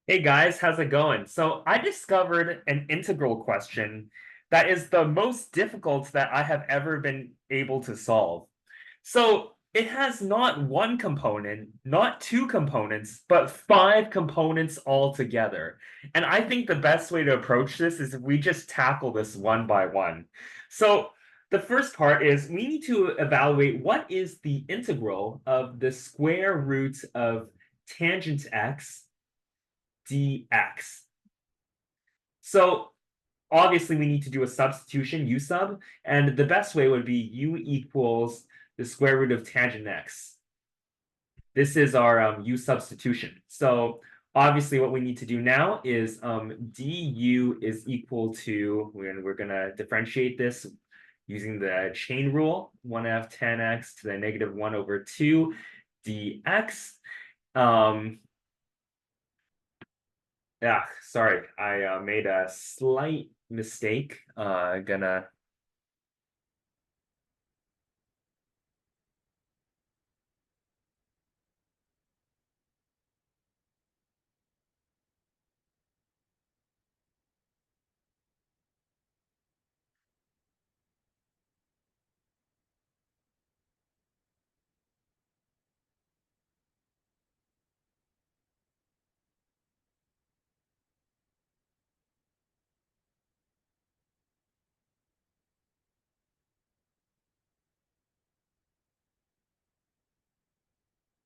Hey guys, how's it going? So I discovered an integral question that is the most difficult that I have ever been able to solve. So it has not one component, not two components, but five components altogether. And I think the best way to approach this is if we just tackle this one by one. So the first part is we need to evaluate what is the integral of the square root of tangent x dx. So obviously we need to do a substitution, u sub, and the best way would be u equals the square root of tangent x. This is our u substitution. So obviously what we need to do now is du is equal to, we're going to differentiate this using the chain rule, 1f tan x to the negative 1 over 2 dx. Yeah, sorry, I made a slight mistake. Gonna.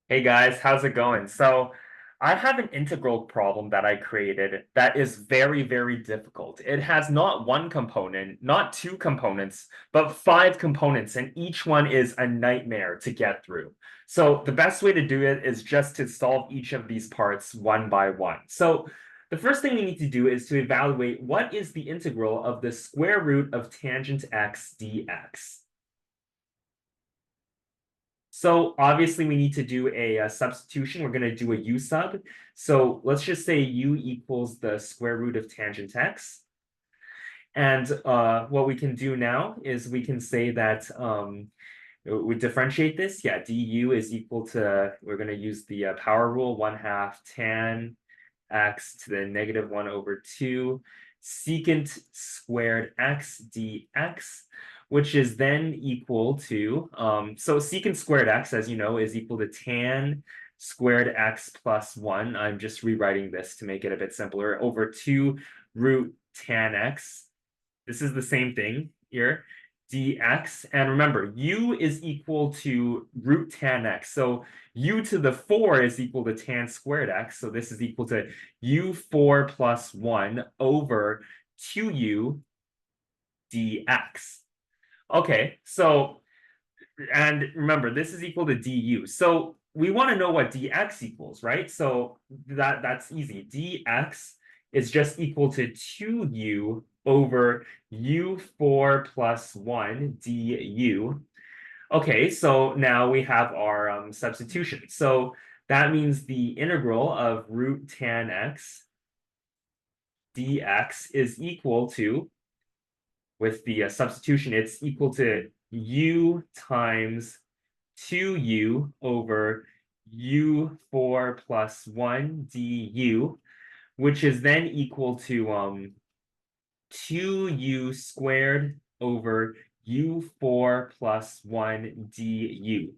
Hey guys, how's it going? So I have an integral problem that I created that is very, very difficult. It has not one component, not two components, but five components, and each one is a nightmare to get through. So the best way to do it is just to solve each of these parts one by one. So the first thing we need to do is to evaluate what is the integral of the square root of tangent x dx. So obviously we need to do a substitution. We're going to do a u sub. So let's just say u equals the square root of tangent x. And what we can do now is we can say that we differentiate this. Yeah, du is equal to, we're going to use the power rule, 1/2 tan x to the negative 1 over 2 secant squared x dx, which is then equal to, so secant squared x, as you know, is equal to tan squared x plus 1. I'm just rewriting this to make it a bit simpler, over 2 root tan x. This is the same thing here, dx. And remember, u is equal to root tan x. So u to the 4 is equal to tan squared x. So this is equal to u4 plus 1 over 2u dx. Okay, so, and remember, this is equal to du. So we want to know what dx equals, right? So that's easy. Dx is just equal to 2u over u4 plus 1 du. Okay, so now we have our substitution. So that means the integral of root tan x dx is equal to, with the substitution, it's equal to u times 2u over u4 plus 1 du, which is then equal to 2u squared over u4 plus 1 du.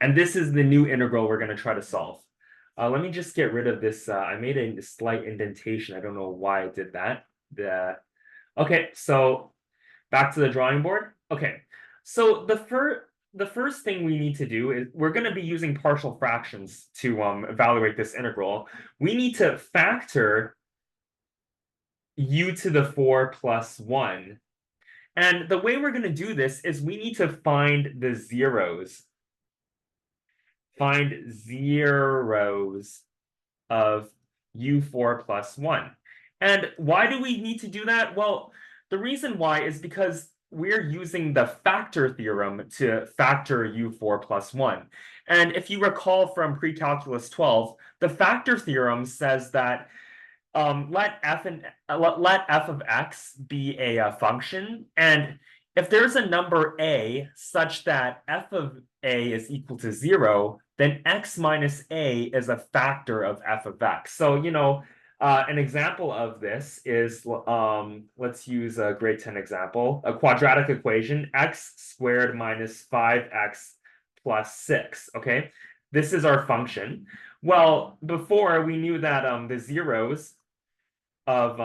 And this is the new integral we're going to try to solve. Let me just get rid of this. I made a slight indentation. I don't know why I did that. Okay, so back to the drawing board. Okay, so the first thing we need to do is we're going to be using partial fractions to evaluate this integral. We need to factor u to the 4 plus 1. And the way we're going to do this is we need to find the zeros. Find zeros of u4 plus 1. And why do we need to do that? Well, the reason why is because we're using the factor theorem to factor u4 plus 1. And if you recall from pre-calculus 12, the factor theorem says that let f of x be a function, and if there's a number a such that f of a is equal to 0, then x minus a is a factor of f of x. So, an example of this is, let's use a grade 10 example, a quadratic equation, x squared minus 5x plus 6, okay? This is our function. Well, before we knew that the zeros of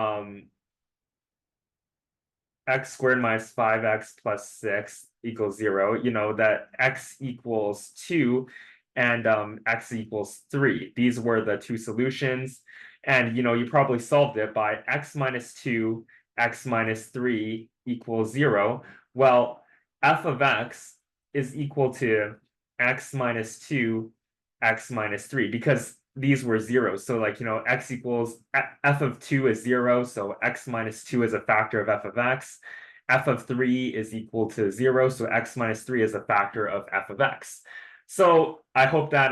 x squared minus 5x plus 6 equals 0, that x equals 2 and x equals 3. These were the two solutions. And, you probably solved it by x minus 2, x minus 3 equals 0. Well, f of x is equal to x minus 2, x minus 3, because these were zeros. So x equals f of 2 is 0, so x minus 2 is a factor of f of x. F of 3 is equal to 0, so x minus 3 is a factor of f of x. So I hope that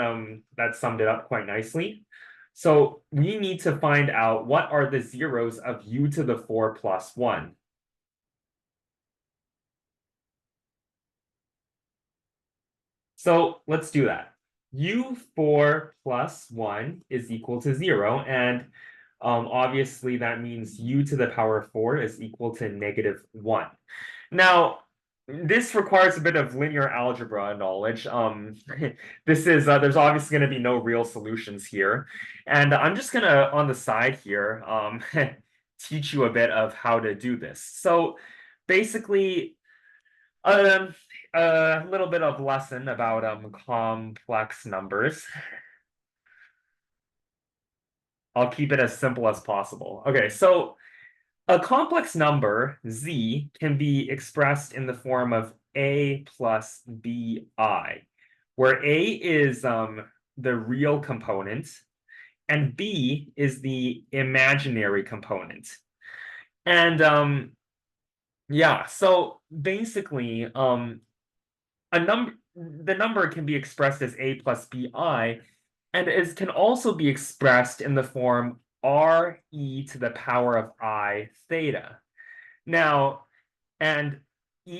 that summed it up quite nicely. So we need to find out what are the zeros of u to the 4 plus 1. So let's do that. U4 plus 1 is equal to 0, and obviously that means u to the power of 4 is equal to negative 1. Now, this requires a bit of linear algebra knowledge. There's obviously going to be no real solutions here. And I'm just going to, on the side here, teach you a bit of how to do this. So basically, um, a little bit of lesson about complex numbers. I'll keep it as simple as possible. Okay, so a complex number, z, can be expressed in the form of a plus bi, where a is the real component and b is the imaginary component. And yeah, so basically, the number can be expressed as a plus bi, and it can also be expressed in the form re to the power of I theta. Now,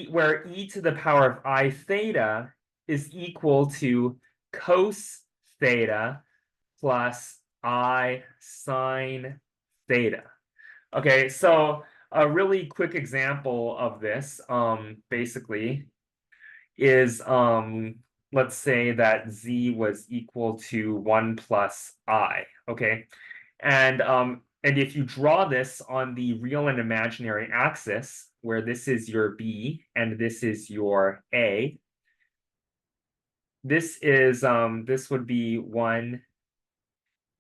where e to the power of I theta is equal to cos theta plus I sine theta. Okay, so a really quick example of this, basically, is let's say that z was equal to 1 plus I, okay? And if you draw this on the real and imaginary axis, where this is your b and this is your a, this would be 1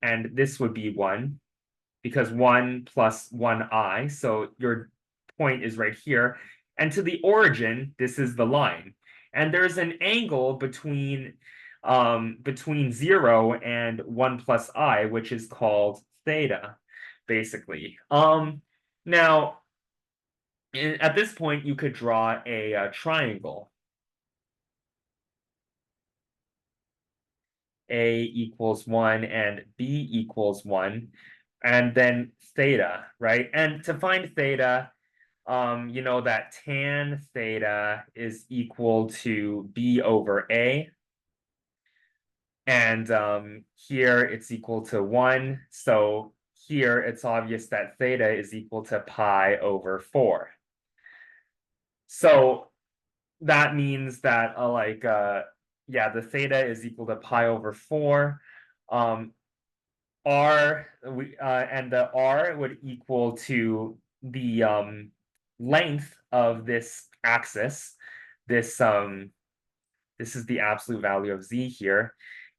and this would be 1, because 1 plus 1i, so your point is right here. And to the origin, this is the line. And there's an angle between 0 and 1 plus I, which is called theta, basically. Now, at this point, you could draw a triangle. A equals 1 and B equals 1, and then theta, right? And to find theta, you know that tan theta is equal to B over A. And here it's equal to 1. So here it's obvious that theta is equal to pi over 4. So that means that yeah, the theta is equal to pi over 4. And the r would equal to the length of this axis. This is the absolute value of z here.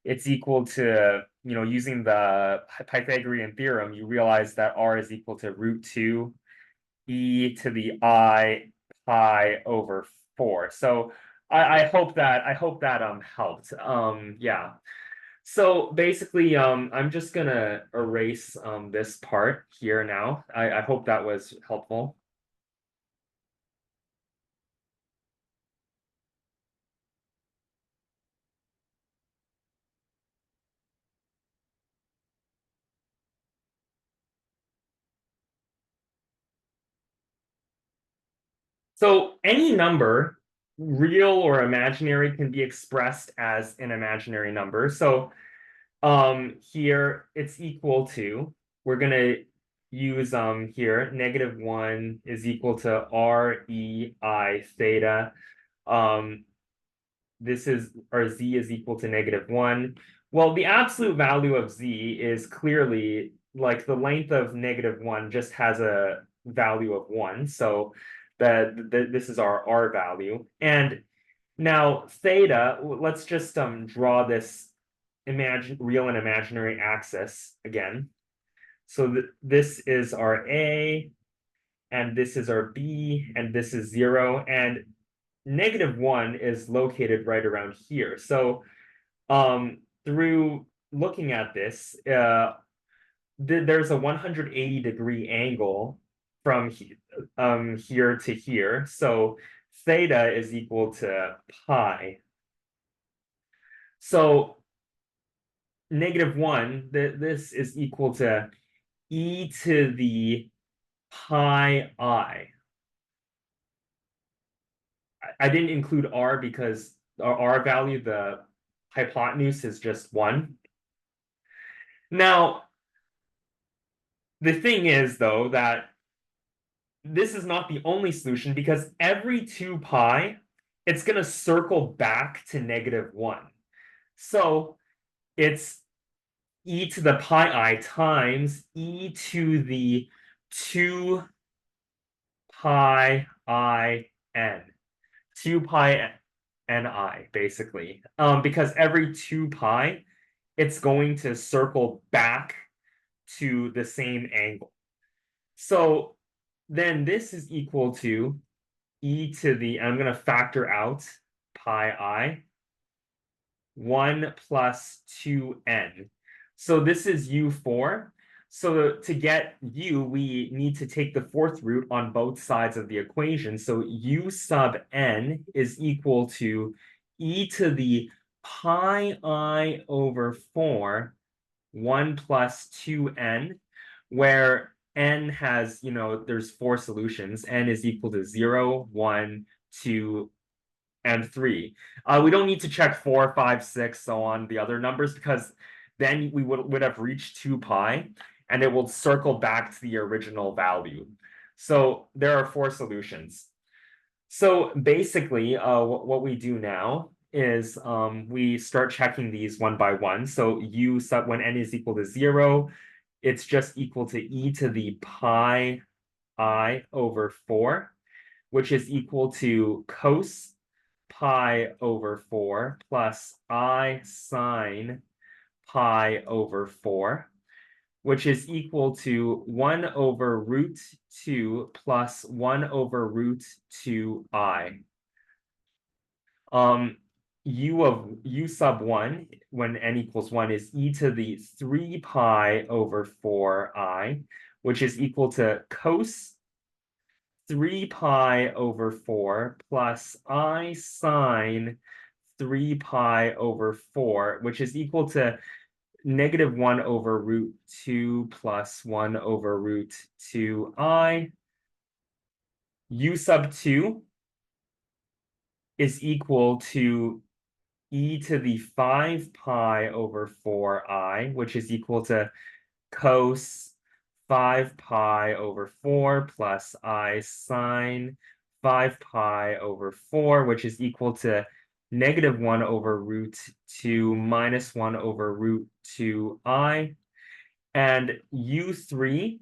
It's equal to, using the Pythagorean theorem, you realize that r is equal to root 2 e to the I pi over 4. So I hope that helped. Yeah. So basically, I'm just gonna erase this part here now. I hope that was helpful. So any number real or imaginary can be expressed as an imaginary number. So here it's equal to, we're gonna use here -1 is equal to REI theta. This is, or z is equal to -1. Well, the absolute value of z is clearly like the length of -1 just has a value of 1. So this is our R value. And now theta, let's just draw this real and imaginary axis again. So this is our A, and this is our B, and this is 0, and -1 is located right around here. So through looking at this, there's a 180-degree angle from here to here. So theta is equal to pi. So -1, this is equal to e to the pi I. I didn't include r because our r value, the hypotenuse, is just 1. Now, the thing is, though, that this is not the only solution, because every 2 pi, it's going to circle back to -1. So it's e to the pi I times e to the 2 pi I n. 2 pi ni, basically. Because every 2 pi, it's going to circle back to the same angle. So then this is equal to e to the, I'm going to factor out pi I, 1 plus 2n. So this is u4. So to get u, we need to take the fourth root on both sides of the equation. So u sub n is equal to e to the pi I over 4, 1 plus 2n, where n has, there's 4 solutions. N is equal to 0, 1, 2, and 3. We don't need to check 4, 5, 6, so on, the other numbers, because then we would have reached 2 pi, and it will circle back to the original value. So there are 4 solutions. So basically, what we do now is we start checking these one by one. So u sub, when n is equal to 0, it's just equal to e to the pi I over 4, which is equal to cos pi over 4 plus I sine pi over 4, which is equal to 1 over root 2 plus 1 over root 2i. U sub 1, when n equals 1, is e to the 3 pi over 4i, which is equal to cos 3 pi over 4 plus I sine 3 pi over 4, which is equal to -1 over root 2 plus 1 over root 2i. U sub 2 is equal to e to the 5 pi over 4i, which is equal to cos 5 pi over 4 plus I sine 5 pi over 4, which is equal to -1 over root 2 minus 1 over root 2i. And u3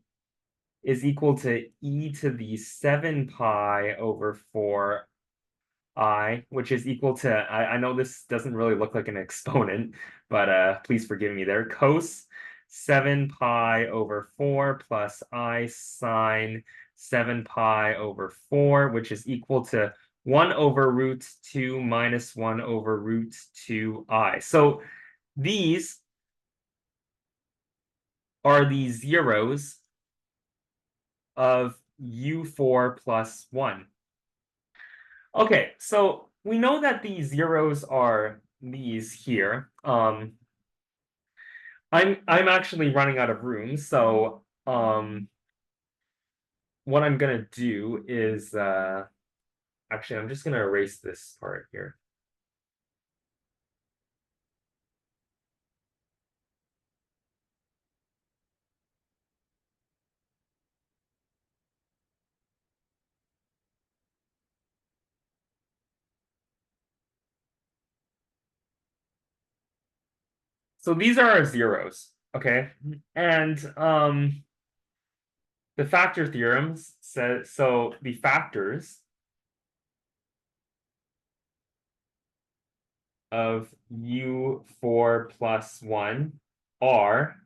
is equal to e to the 7 pi over 4i, which is equal to, I know this doesn't really look like an exponent, but please forgive me there, cos 7 pi over 4 plus I sine 7 pi over 4, which is equal to 1 over root 2 minus 1 over root 2i. So these are the zeros of u4 plus 1. Okay, so we know that the zeros are these here. I'm actually running out of room, so what I'm gonna do is actually, I'm just going to erase this part here. So these are our zeros, okay? And the factor theorems says, so the factors of u4 plus 1 are,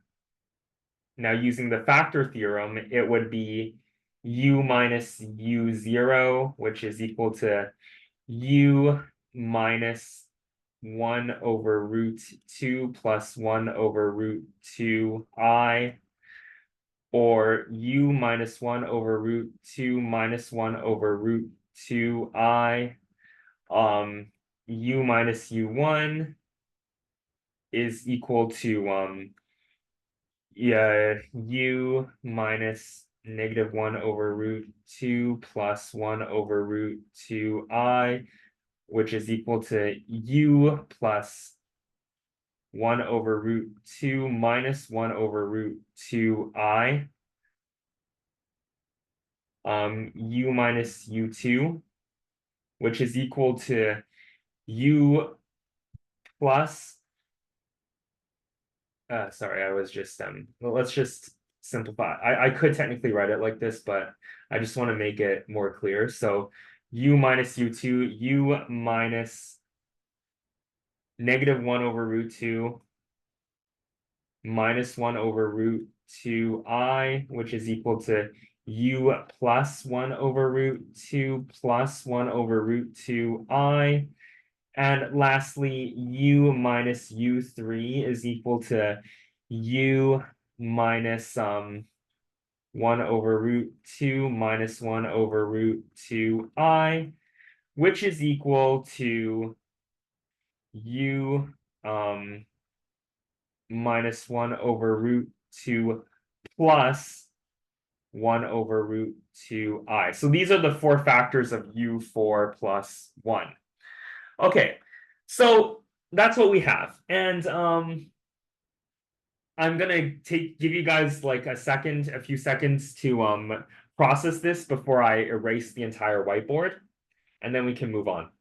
now using the factor theorem, it would be u minus u0, which is equal to u minus 1 over root 2 plus 1 over root 2I, or u minus 1 over root 2 minus 1 over root 2I. U minus u1 is equal to u minus -1 over root 2 plus 1 over root 2I, which is equal to u plus 1 over root 2 minus 1 over root 2I, u minus u2, which is equal to u plus, sorry, I was just, well, let's just simplify. I could technically write it like this, but I just want to make it more clear. So u minus u2, u minus -1 over root 2 minus 1 over root 2I, which is equal to u plus 1 over root 2 plus 1 over root 2I. And lastly, u minus u3 is equal to u minus 1 over root 2 minus 1 over root 2I, which is equal to u minus 1 over root 2 plus 1 over root 2I. So these are the four factors of u4 plus 1. Okay, so that's what we have. And I'm gonna give you guys like a few seconds to process this before I erase the entire whiteboard, and then we can move on.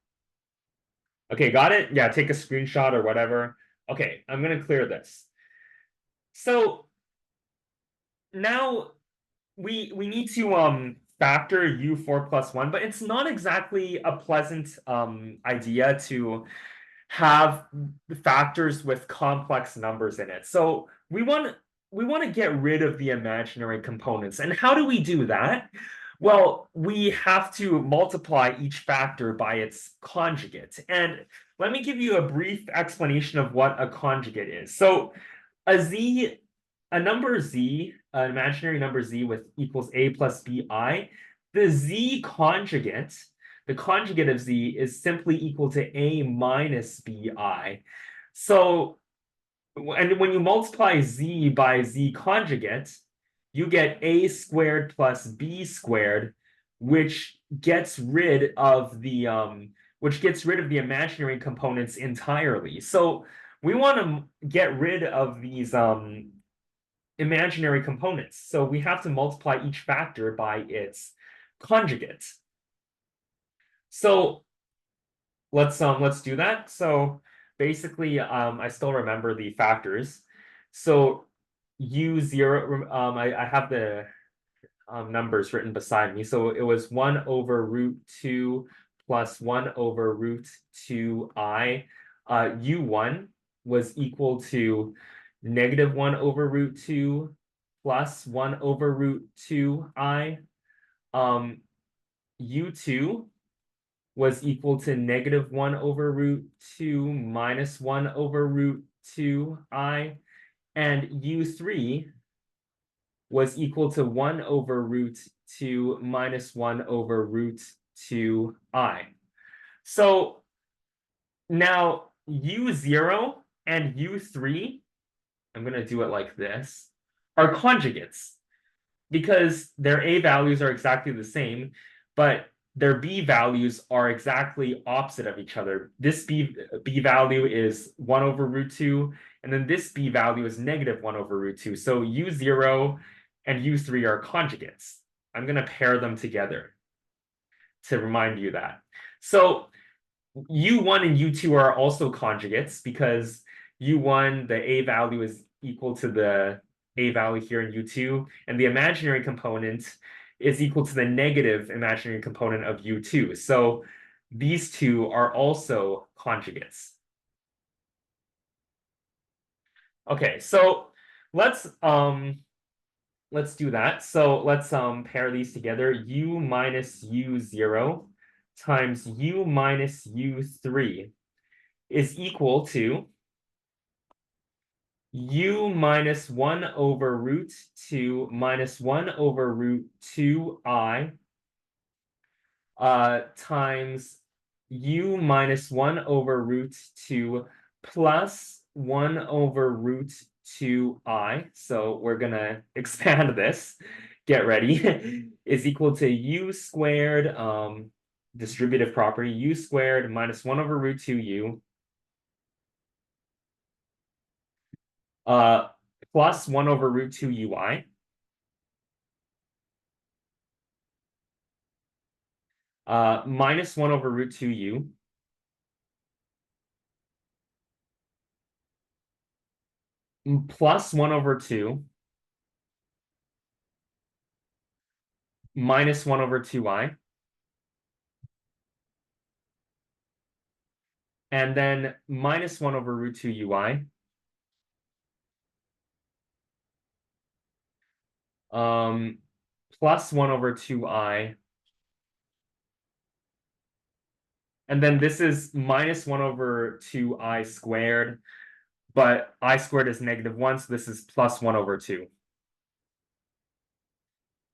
Okay, got it? Yeah, take a screenshot or whatever. Okay, I'm gonna clear this. So now we need to factor u4 plus 1, but it's not exactly a pleasant idea to have factors with complex numbers in it. So we want to get rid of the imaginary components. And how do we do that? Well, we have to multiply each factor by its conjugate. And let me give you a brief explanation of what a conjugate is. So a number z, an imaginary number z with equals a plus bi, the z conjugate, the conjugate of z is simply equal to a minus bi. So, and when you multiply z by z conjugate, you get a squared plus b squared, which gets rid of the imaginary components entirely. So we want to get rid of these imaginary components. So we have to multiply each factor by its conjugate. So let's do that. So basically, I still remember the factors. So u0, I have the numbers written beside me. So it was 1 over root 2 plus 1 over root 2I. U1 was equal to -1 over root 2 plus 1 over root 2I. U2 was equal to -1 over root 2 minus 1 over root 2I. And U3 was equal to 1 over root 2 minus 1 over root 2I. So now U0 and U3, I'm going to do it like this, are conjugates because their A values are exactly the same, but their b values are exactly opposite of each other. This b value is 1 over root 2, and then this b value is negative 1 over root 2. So u0 and u3 are conjugates. I'm going to pair them together to remind you that. So u1 and u2 are also conjugates because u1, the a value is equal to the a value here in u2, and the imaginary component is equal to the negative imaginary component of u2. So these two are also conjugates. Okay, so let's do that. So let's pair these together. U minus u0 times u minus u3 is equal to u minus 1 over root 2 minus 1 over root 2I times u minus 1 over root 2 plus 1 over root 2I. So we're going to expand this. Get ready. Is equal to u squared, distributive property, u squared minus 1 over root 2u plus 1 over root 2ui minus 1 over root 2u plus 1 over 2 minus 1 over 2i, and then minus 1 over root 2ui, plus 1 over 2i, and then this is minus 1 over 2i squared, but I squared is -1, so this is plus 1 over 2.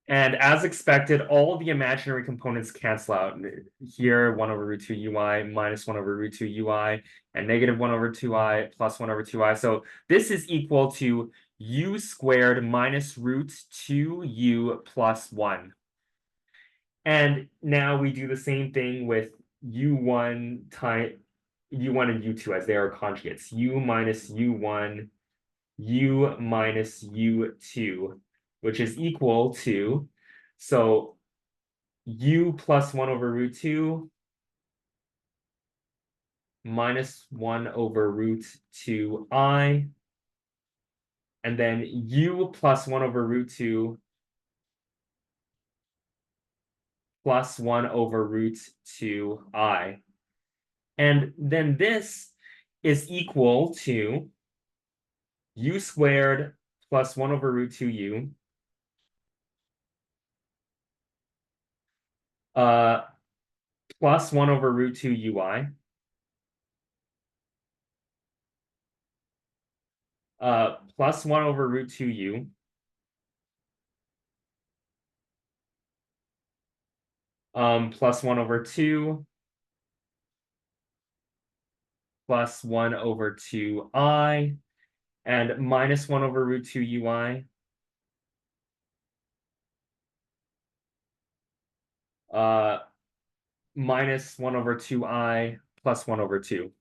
And as expected, all the imaginary components cancel out. Here, 1 over root 2 ui, minus 1 over root 2 ui, and -1 over 2i, plus 1 over 2i. So this is equal to u squared minus root 2u plus 1. And now we do the same thing with u1 and u2 as they are conjugates. u minus u1, u minus u2, which is equal to, so u plus 1 over root 2 minus 1 over root 2i, and then u plus 1 over root 2 plus 1 over root 2i. And then this is equal to u squared plus 1 over root 2u plus 1 over root 2ui plus 1 over root 2u plus 1 over 2 plus 1 over 2i, and minus 1 over root 2ui minus 1 over 2i plus 1 over 2.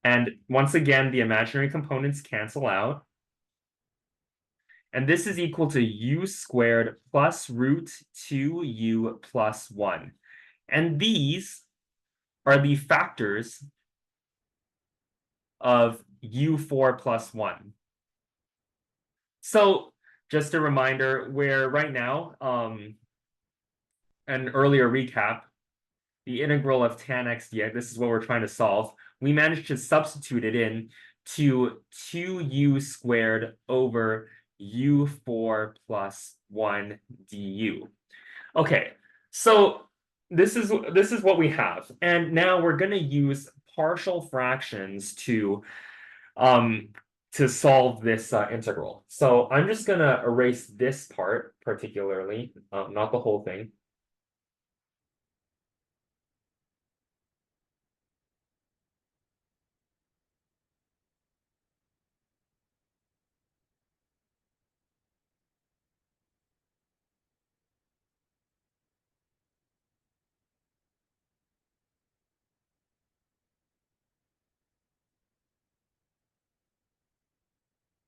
And once again, the imaginary components cancel out. And this is equal to u squared plus root 2u plus 1. And these are the factors of u4 plus 1. So just a reminder, where right now, an earlier recap, the integral of tan x dx, this is what we're trying to solve. We managed to substitute it in to 2u squared over u4 plus 1 du. Okay, so this is what we have. And now we're going to use partial fractions to solve this integral. So I'm just going to erase this part particularly, not the whole thing.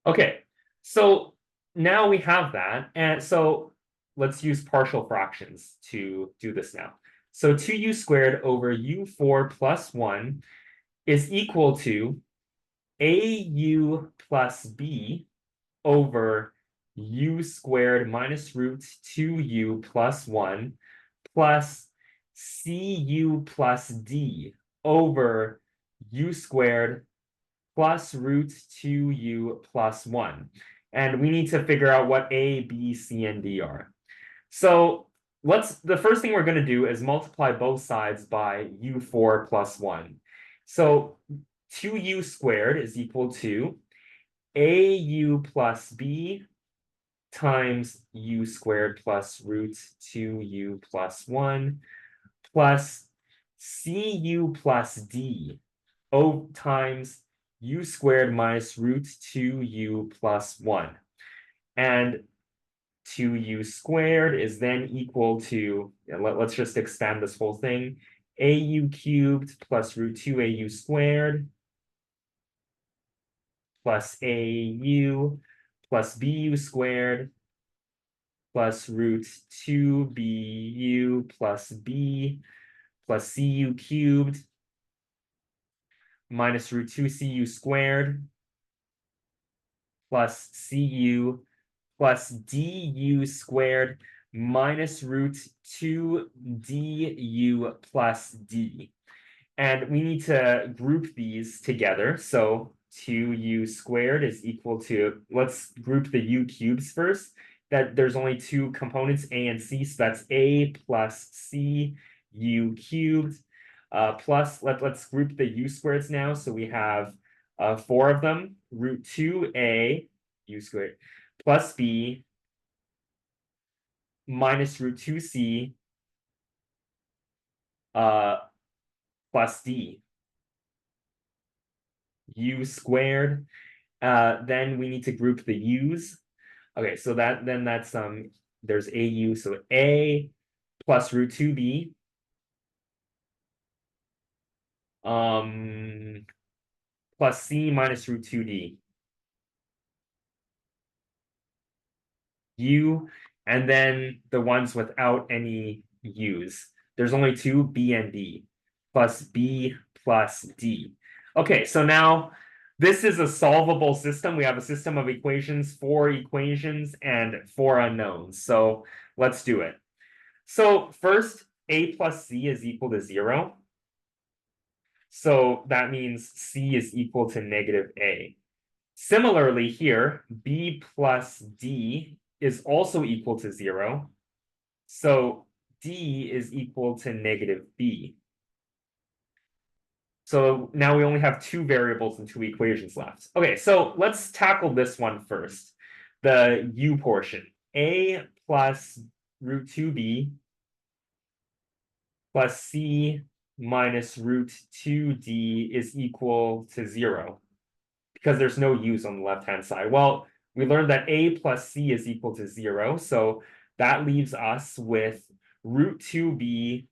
Okay, so now we have that. And so let's use partial fractions to do this now. So 2u squared over u4 plus 1 is equal to au plus b over u squared minus root 2u plus 1 plus cu plus d over u squared plus root 2u plus 1. And we need to figure out what a, b, c, and d are. So the first thing we're going to do is multiply both sides by u4 plus 1. So 2u squared is equal to au plus b times u squared plus root 2u plus 1 plus cu plus d times u squared minus root 2u plus 1. And 2u squared is then equal to, let's just extend this whole thing, au cubed plus root 2au squared plus au plus bu squared plus root 2bu plus b plus cu cubed minus root 2cu squared plus cu plus du squared minus root 2 du plus d. And we need to group these together. So 2u squared is equal to, let's group the u cubes first. That there's only two components, a and c, so that's a plus c u cubed. Plus, let's group the u squareds now. So we have four of them, root 2a u squared plus b minus root 2c plus d u squared. Then we need to group the u's. Okay, so that's there's a u, so a plus root 2b plus c minus root 2d u, and then the ones without any u's. There's only two, b and d, plus b plus d. Okay, so now this is a solvable system. We have a system of equations, four equations, and four unknowns. So let's do it. So first, a plus c is equal to 0. So that means c is equal to negative a. Similarly here, b plus d is also equal to 0. So d is equal to negative b. So now we only have two variables and two equations left. Okay, so let's tackle this one first. The u portion. A plus root 2b plus c minus root 2d is equal to 0 because there's no u's on the left-hand side. Well, we learned that a plus c is equal to 0, so that leaves us with root 2b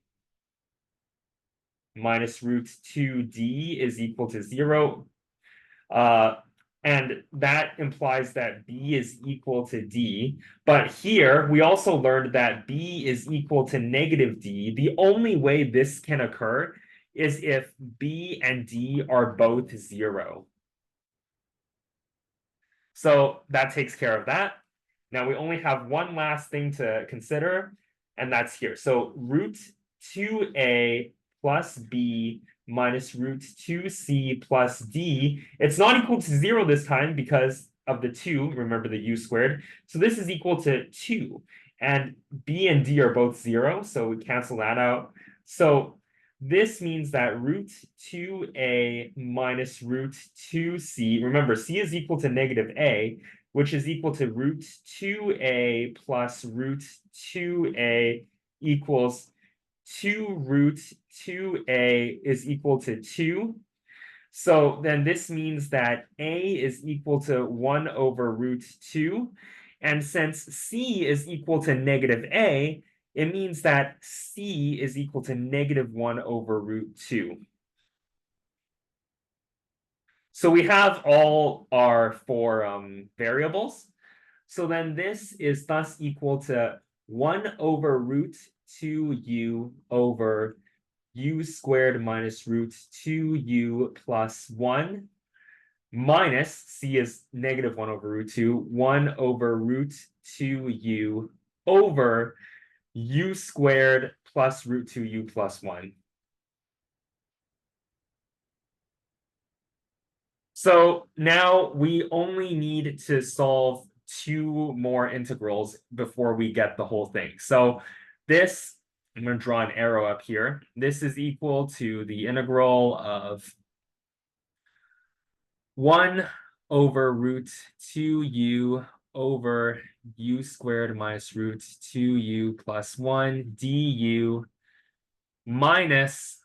minus root 2d is equal to 0. And that implies that b is equal to d. But here, we also learned that b is equal to negative d. The only way this can occur is if b and d are both 0. So that takes care of that. Now we only have one last thing to consider, and that's here. So root 2a plus b minus root 2c plus d. It's not equal to 0 this time because of the 2, remember the u squared. So this is equal to 2. And b and d are both 0, so we cancel that out. So this means that root 2a minus root 2c, remember c is equal to negative a, which is equal to root 2a plus root 2a equals 2 root 2a is equal to 2. So then this means that a is equal to 1 over root 2. And since c is equal to negative a, it means that c is equal to negative 1 over root 2. So we have all our four variables. So then this is thus equal to 1 over root 2u over u squared minus root 2u plus 1 minus c is negative 1 over root 2, 1 over root 2u over u squared plus root 2u plus 1. So now we only need to solve two more integrals before we get the whole thing. So this, I'm going to draw an arrow up here. This is equal to the integral of 1 over root 2u over u squared minus root 2u plus 1 du minus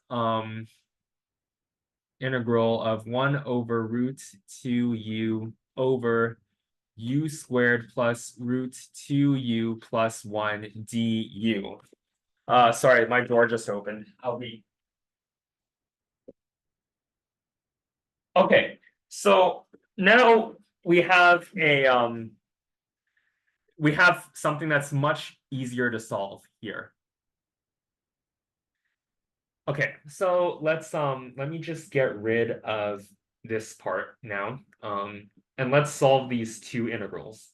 integral of 1 over root 2u over u squared plus root 2u plus 1 du. Sorry, my door just opened. I'll be. Okay, so now we have something that's much easier to solve here. Okay, so let me just get rid of this part now. And let's solve these two integrals.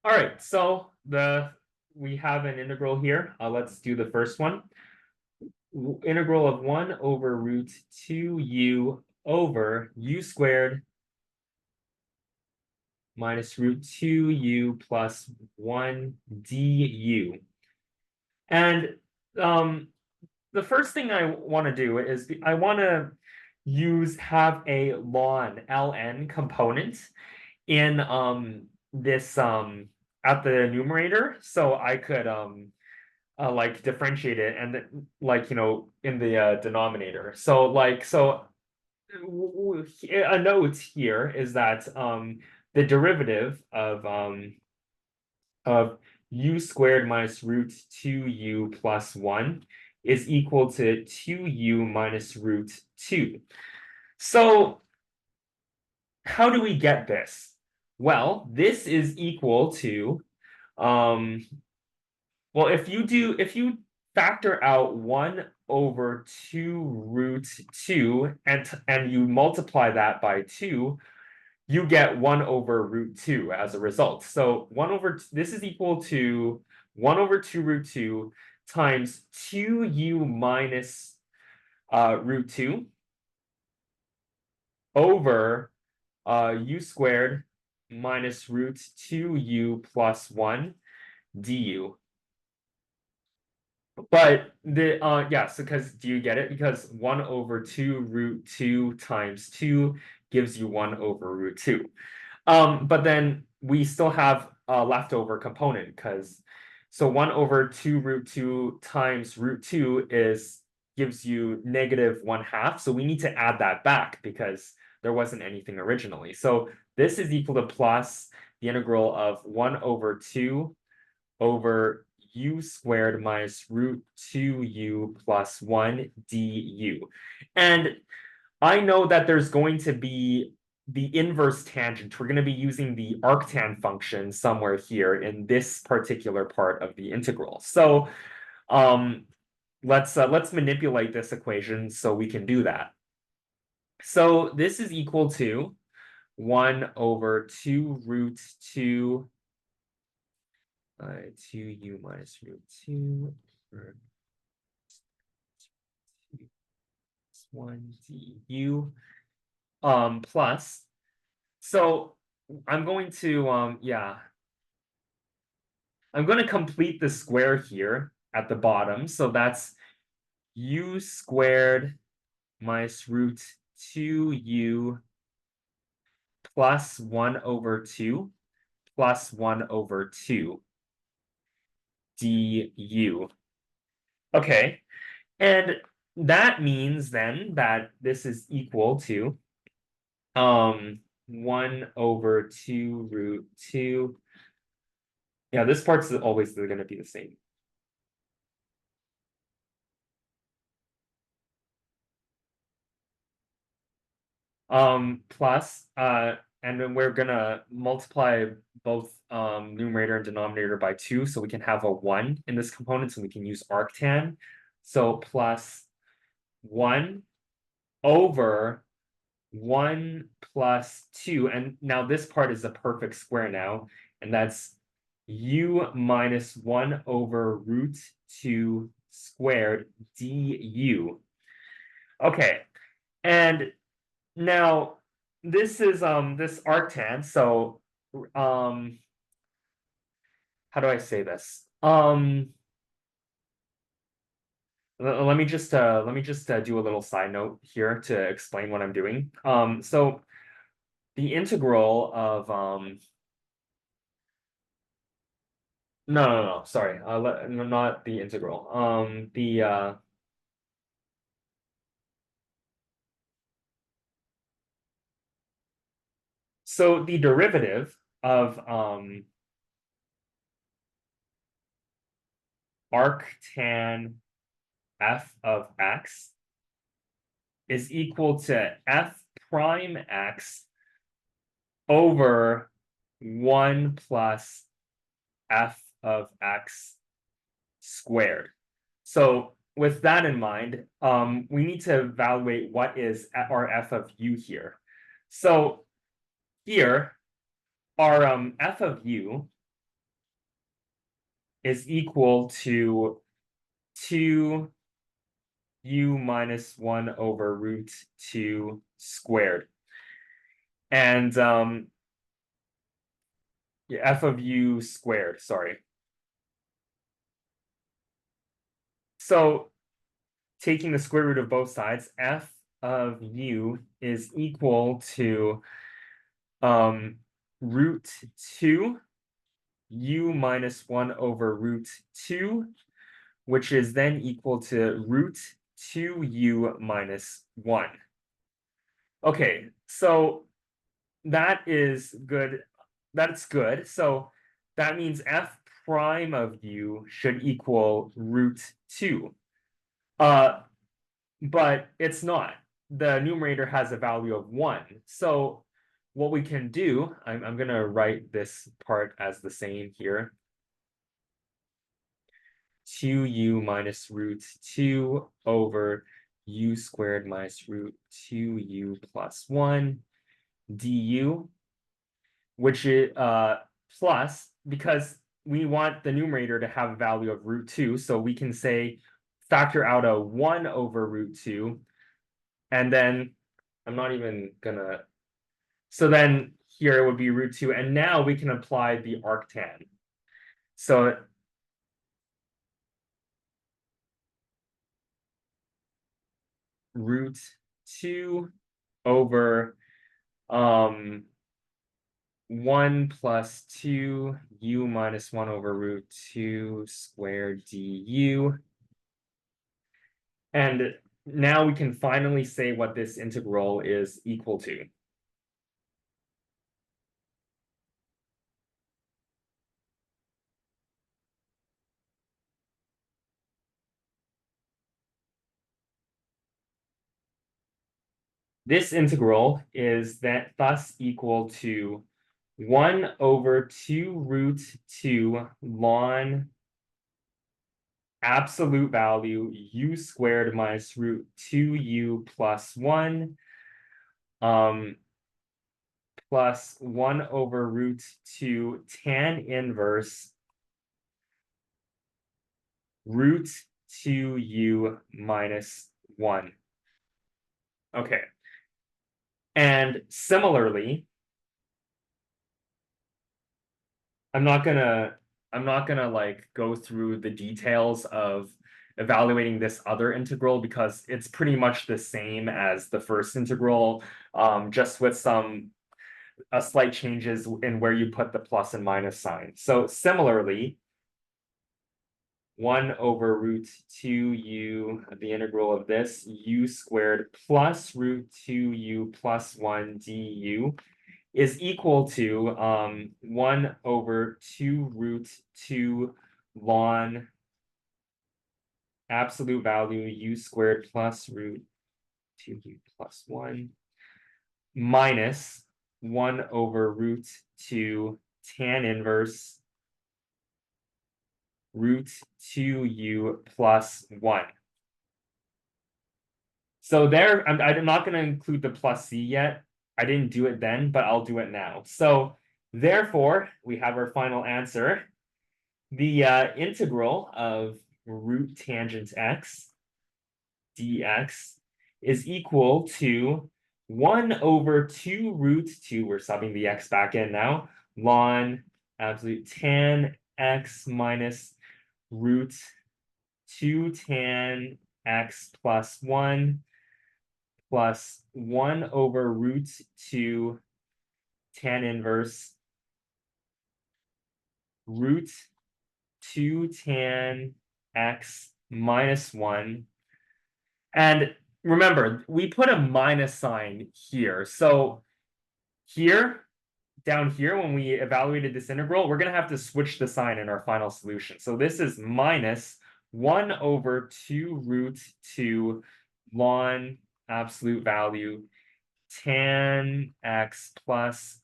All right, so we have an integral here. Let's do the first one. Integral of 1 over root 2u over u squared minus root 2u plus 1 du. And the first thing I want to do is I want to have a ln component in this at the numerator, so I could like differentiate it and then, like, in the denominator. So a note here is that the derivative of u squared minus root 2u plus 1 is equal to 2u minus root 2. So how do we get this? Well, this is equal to well, if you factor out 1 over 2 root 2 and you multiply that by 2, you get 1 over root 2 as a result. So this is equal to 1 over 2 root 2 times 2u minus root 2 over u squared minus root 2u plus 1 du. But yes, because do you get it? Because 1 over 2 root 2 times 2 gives you 1 over root 2. But then we still have a leftover component, because so 1 over 2 root 2 times root 2 gives you negative 1/2. So we need to add that back because there wasn't anything originally. So this is equal to plus the integral of 1 over 2 over u squared minus root 2u plus 1 du. And I know that there's going to be the inverse tangent. We're going to be using the arctan function somewhere here in this particular part of the integral. So let's manipulate this equation so we can do that. So this is equal to 1 over 2 root 2 2u minus root 2 over 1 du plus. So I'm going to I'm going to complete the square here at the bottom. So that's u squared minus root 2u plus 1 over 2 plus 1 over 2 du. Okay, and that means then that this is equal to 1 over 2 root 2. Yeah, this part's always going to be the same. Plus, and then we're gonna multiply both numerator and denominator by 2, so we can have a 1 in this component, so we can use arctan. So plus 1 over 1 plus 2, and now this part is a perfect square now, and that's u minus 1 over root 2 squared du. Okay, and now this is this arctan, so how do I say this? Let me just do a little side note here to explain what I'm doing. So the integral of no, sorry, no, not the integral. So the derivative of arctan f of x is equal to f prime x over 1 plus f of x squared. So with that in mind, we need to evaluate what is our f of u here. So here, our f of u is equal to 2 u minus 1 over root 2 squared. And f of u squared, sorry. So taking the square root of both sides, f of u is equal to root 2 u minus 1 over root 2, which is then equal to root 2u minus 1. Okay, so that is good. That's good. So that means f prime of u should equal root 2. But it's not. The numerator has a value of 1. So what we can do, I'm going to write this part as the same here. 2u minus root 2 over u squared minus root 2u plus 1 du, which is plus, because we want the numerator to have a value of root 2, so we can say factor out a 1 over root 2, and then I'm not even gonna, so then here it would be root 2, and now we can apply the arctan. So root 2 over 1 plus 2 u minus 1 over root 2 squared du. And now we can finally say what this integral is equal to. This integral is thus equal to 1 over 2 root 2 ln absolute value u squared minus root 2u plus 1 plus 1 over root 2 tan inverse root 2u minus 1. Okay. And similarly, I'm not gonna like go through the details of evaluating this other integral because it's pretty much the same as the first integral, just with some slight changes in where you put the plus and minus sign. So similarly, 1 over root 2u, the integral of this, u squared plus root 2u plus 1 du is equal to 1 over 2 root 2 ln absolute value u squared plus root 2u plus 1 minus 1 over root 2 tan inverse root 2u plus 1. So there, I'm not going to include the plus c yet. I didn't do it then, but I'll do it now. So therefore, we have our final answer. The integral of root tangent x dx is equal to 1 over 2 root 2, we're subbing the x back in now, ln absolute tan x minus root 2 tan x plus 1 plus 1 over root 2 tan inverse root 2 tan x minus 1. And remember, we put a minus sign here. So here, down here, when we evaluated this integral, we're going to have to switch the sign in our final solution. So this is minus 1 over 2 root 2 ln absolute value tan x plus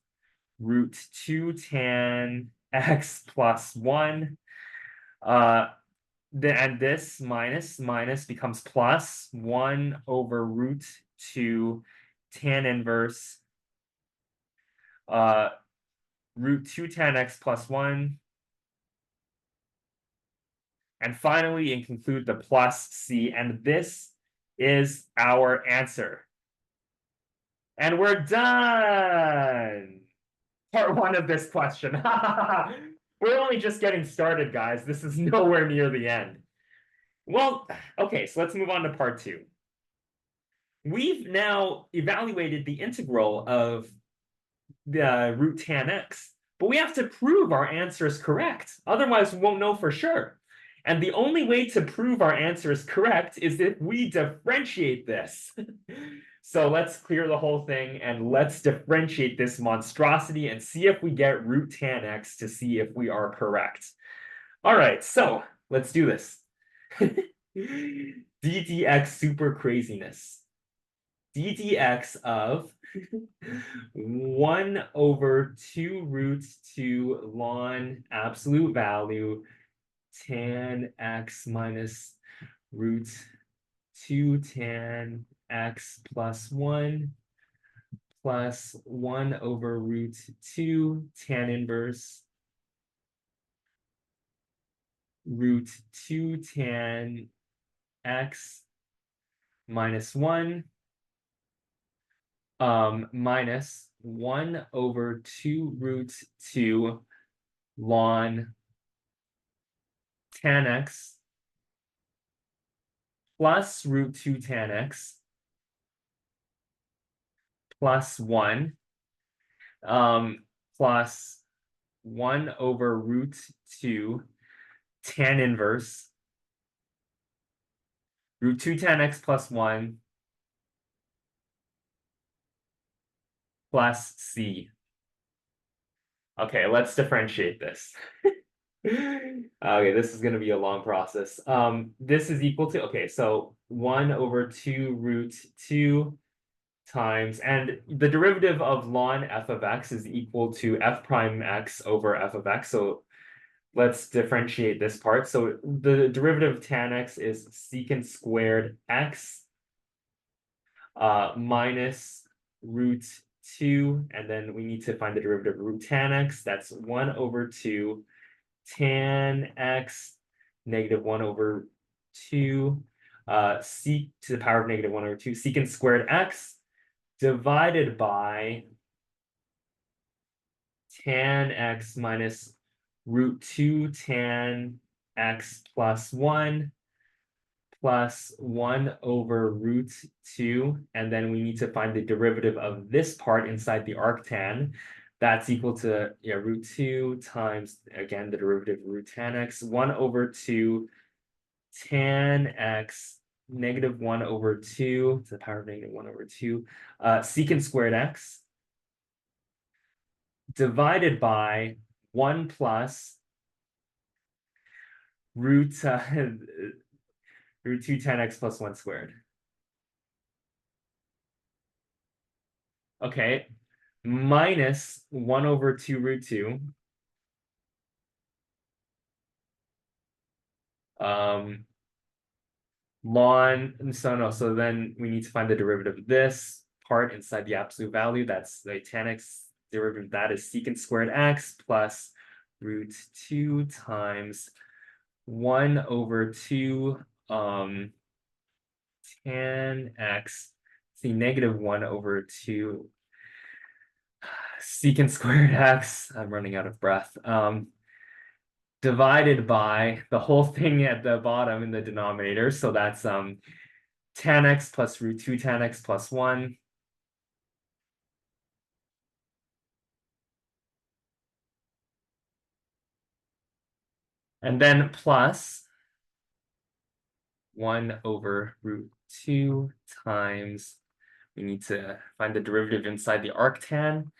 root 2 tan x plus 1. And this minus becomes plus 1 over root 2 tan inverse root 2 tan x plus 1. And finally, and conclude the plus c. And this is our answer. And we're done. Part 1 of this question. We're only just getting started, guys. This is nowhere near the end. Well, okay, so let's move on to part 2. We've now evaluated the integral of the root tan x, but we have to prove our answer is correct. Otherwise, we won't know for sure. And the only way to prove our answer is correct is if we differentiate this. So let's clear the whole thing and let's differentiate this monstrosity and see if we get root tan x to see if we are correct. All right, so let's do this. ddx super craziness. ddx of 1 over 2 root 2 ln absolute value tan x minus root 2 tan x plus 1 plus 1 over root 2 tan inverse root 2 tan x minus 1 minus 1 over 2 root 2 ln tan x plus root 2 tan x plus 1 plus 1 over root 2 tan inverse root 2 tan x plus 1 plus c. Okay, let's differentiate this. Okay, this is going to be a long process. This is equal to, okay, so 1 over 2 root 2 times, and the derivative of ln f of x is equal to f prime x over f of x. So let's differentiate this part. So the derivative of tan x is secant squared x minus root 2, and then we need to find the derivative of root tan x. That's 1 over 2 tan x negative 1 over 2 sec to the power of negative 1 over 2 secant squared x divided by tan x minus root 2 tan x plus 1 plus 1 over root 2, and then we need to find the derivative of this part inside the arctan. That's equal to root 2 times, again, the derivative of root tan x, 1 over 2 tan x negative 1 over 2 to the power of negative 1 over 2 secant squared x divided by 1 plus root root 2 tan x plus 1 squared. Okay, minus 1 over 2 root 2. So then we need to find the derivative of this part inside the absolute value. That's the tan x derivative of that is secant squared x plus root 2 times 1 over 2 tan x, see negative 1 over 2 secant squared x, I'm running out of breath, divided by the whole thing at the bottom in the denominator. So that's tan x plus root 2 tan x plus 1. And then plus 1 over root 2 times, we need to find the derivative inside the arctan.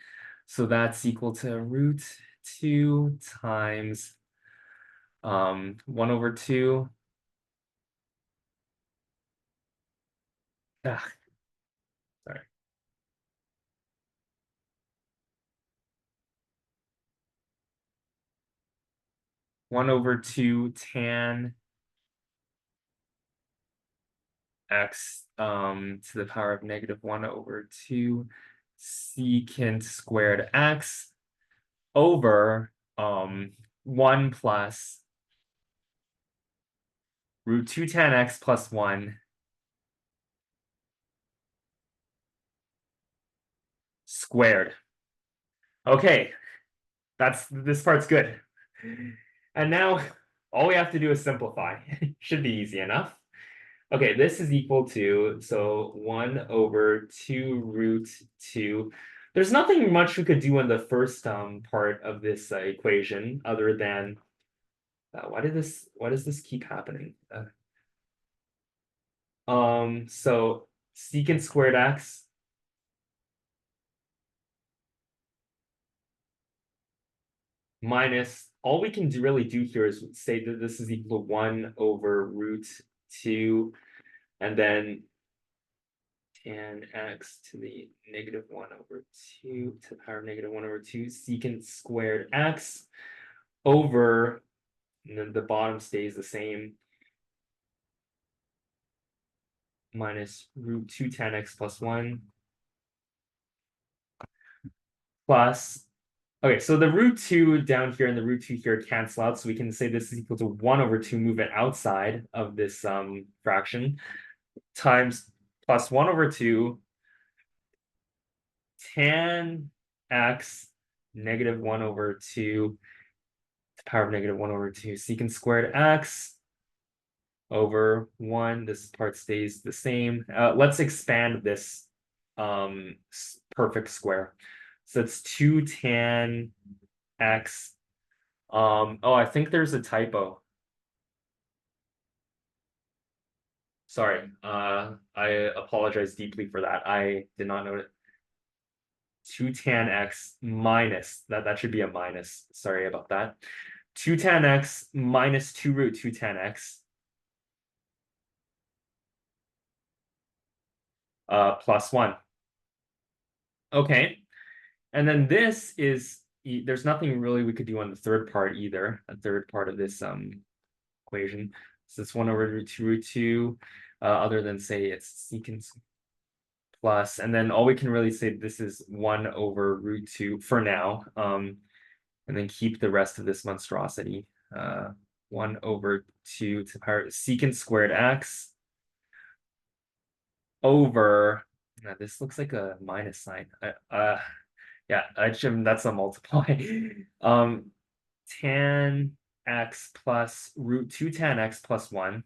So that's equal to root 2 times 1 over 2. Sorry. 1 over 2 tan x to the power of negative 1 over 2 secant squared x over 1 plus root 2 tan x plus 1 squared. Okay, this part's good. And now all we have to do is simplify. Should be easy enough. Okay, this is equal to, so 1 over 2 root 2. There's nothing much we could do in the first part of this equation other than, why does this keep happening? So secant squared x minus, all we can really do here is say that this is equal to 1 over root 2, and then tan x to the negative 1 over 2 to the power of negative 1 over 2 secant squared x over, and then the bottom stays the same, minus root 2 tan x plus 1 plus, okay, so the root 2 down here and the root 2 here cancel out, so we can say this is equal to 1 over 2, move it outside of this fraction, times plus 1 over 2 tan x negative 1 over 2 to the power of negative 1 over 2 secant squared x over 1. This part stays the same. Let's expand this perfect square. So it's 2 tan x. Oh, I think there's a typo. Sorry, I apologize deeply for that. I did not know it. 2 tan x minus, that should be a minus. Sorry about that. 2 tan x minus 2 root 2 tan x plus 1. Okay, and then this is, there's nothing really we could do on the third part either, a third part of this equation. So it's 1 over root 2, other than say it's secant plus, and then all we can really say this is 1 over root 2 for now, and then keep the rest of this monstrosity. 1 over 2 to the power secant squared x over, this looks like a minus sign. Yeah, that's a multiply. Tan x plus root 2 tan x plus 1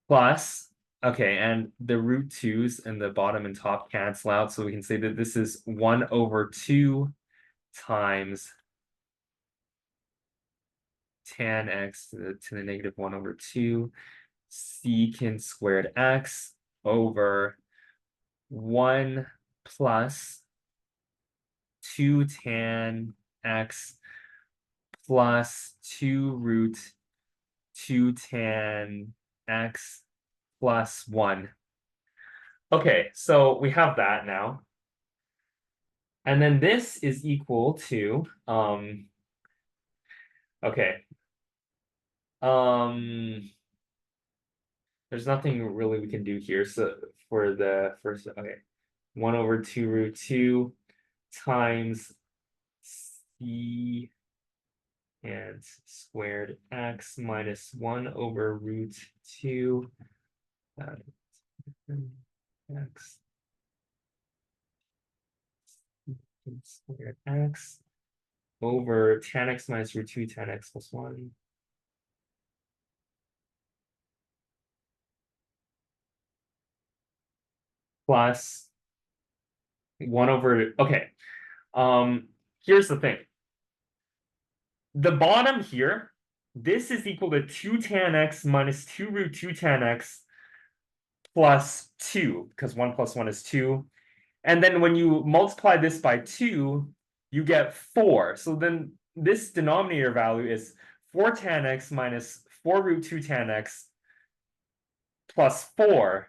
plus, okay, and the root 2's in the bottom and top cancel out, so we can say that this is 1 over 2 times tan x to the negative 1 over 2 secant squared x over 1 plus 2 tan x plus 2 root 2 tan x plus 1. Okay, so we have that now. And then this is equal to, okay. There's nothing really we can do here. So for the first, okay, 1 over 2 root 2 times c and squared x minus 1 over root 2 x squared x over tan x minus root 2 tan x plus 1 plus 1 over, okay. Here's the thing. The bottom here, this is equal to 2 tan x minus 2 root 2 tan x plus 2, because 1 plus 1 is 2. And then when you multiply this by 2, you get 4. So then this denominator value is 4 tan x minus 4 root 2 tan x plus 4.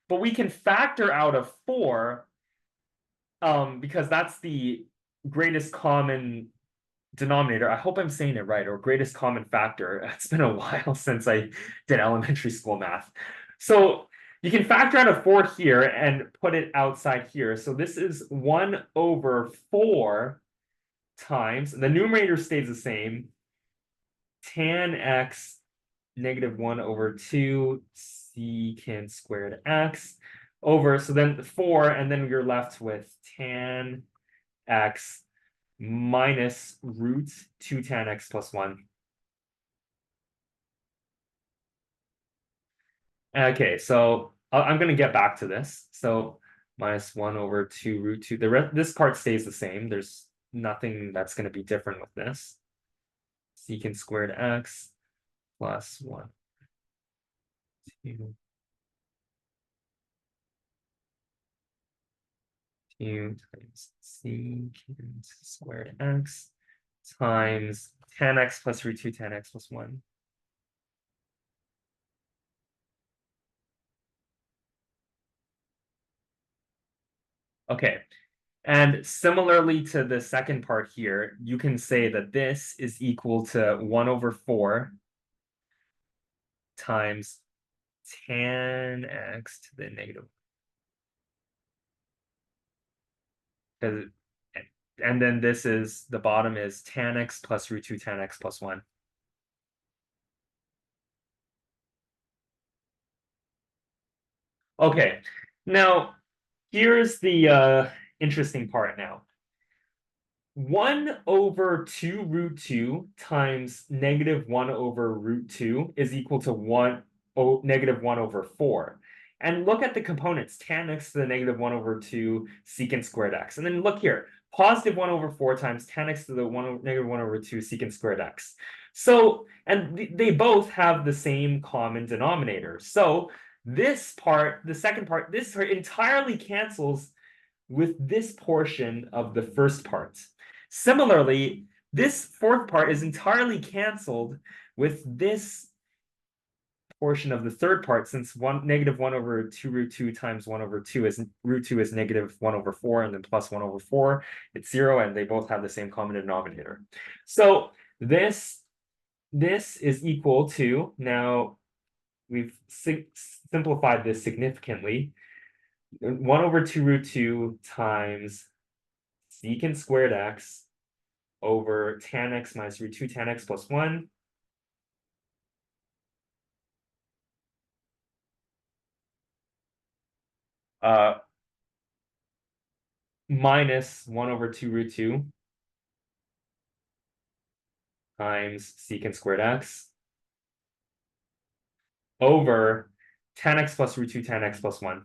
But we can factor out of 4 because that's the greatest common denominator. I hope I'm saying it right, or greatest common factor. It's been a while since I did elementary school math. So you can factor out a 4 here and put it outside here. So this is 1 over 4 times, the numerator stays the same, tan x negative 1 over 2 secant squared x over, so then 4, and then you're left with tan x minus root 2 tan x plus 1. Okay, so I'm going to get back to this. So minus 1 over 2 root 2. This part stays the same. There's nothing that's going to be different with this. Secant squared x plus 1, 2, 2 times secant squared x times tan x plus root 2 tan x plus 1. Okay, and similarly to the second part here, you can say that this is equal to 1 over 4 times tan x to the negative. And then this is, the bottom is tan x plus root 2 tan x plus 1. Okay, now here's the interesting part now. 1 over 2 root 2 times negative 1 over root 2 is equal to negative 1 over 4. And look at the components, tan x to the negative 1 over 2 secant squared x. And then look here, positive 1 over 4 times tan x to the negative 1 over 2 secant squared x. So, and they both have the same common denominator. So this part, the second part, this entirely cancels with this portion of the first part. Similarly, this fourth part is entirely canceled with this portion of the third part, since negative 1 over 2 root 2 times 1 over 2 is root 2 is negative 1 over 4, and then plus 1 over 4, it's 0, and they both have the same common denominator. So this is equal to, now we've simplified this significantly, 1 over 2 root 2 times secant squared x over tan x minus root 2 tan x plus 1 uh, minus 1 over 2 root 2 times secant squared x over tan x plus root 2 tan x plus 1.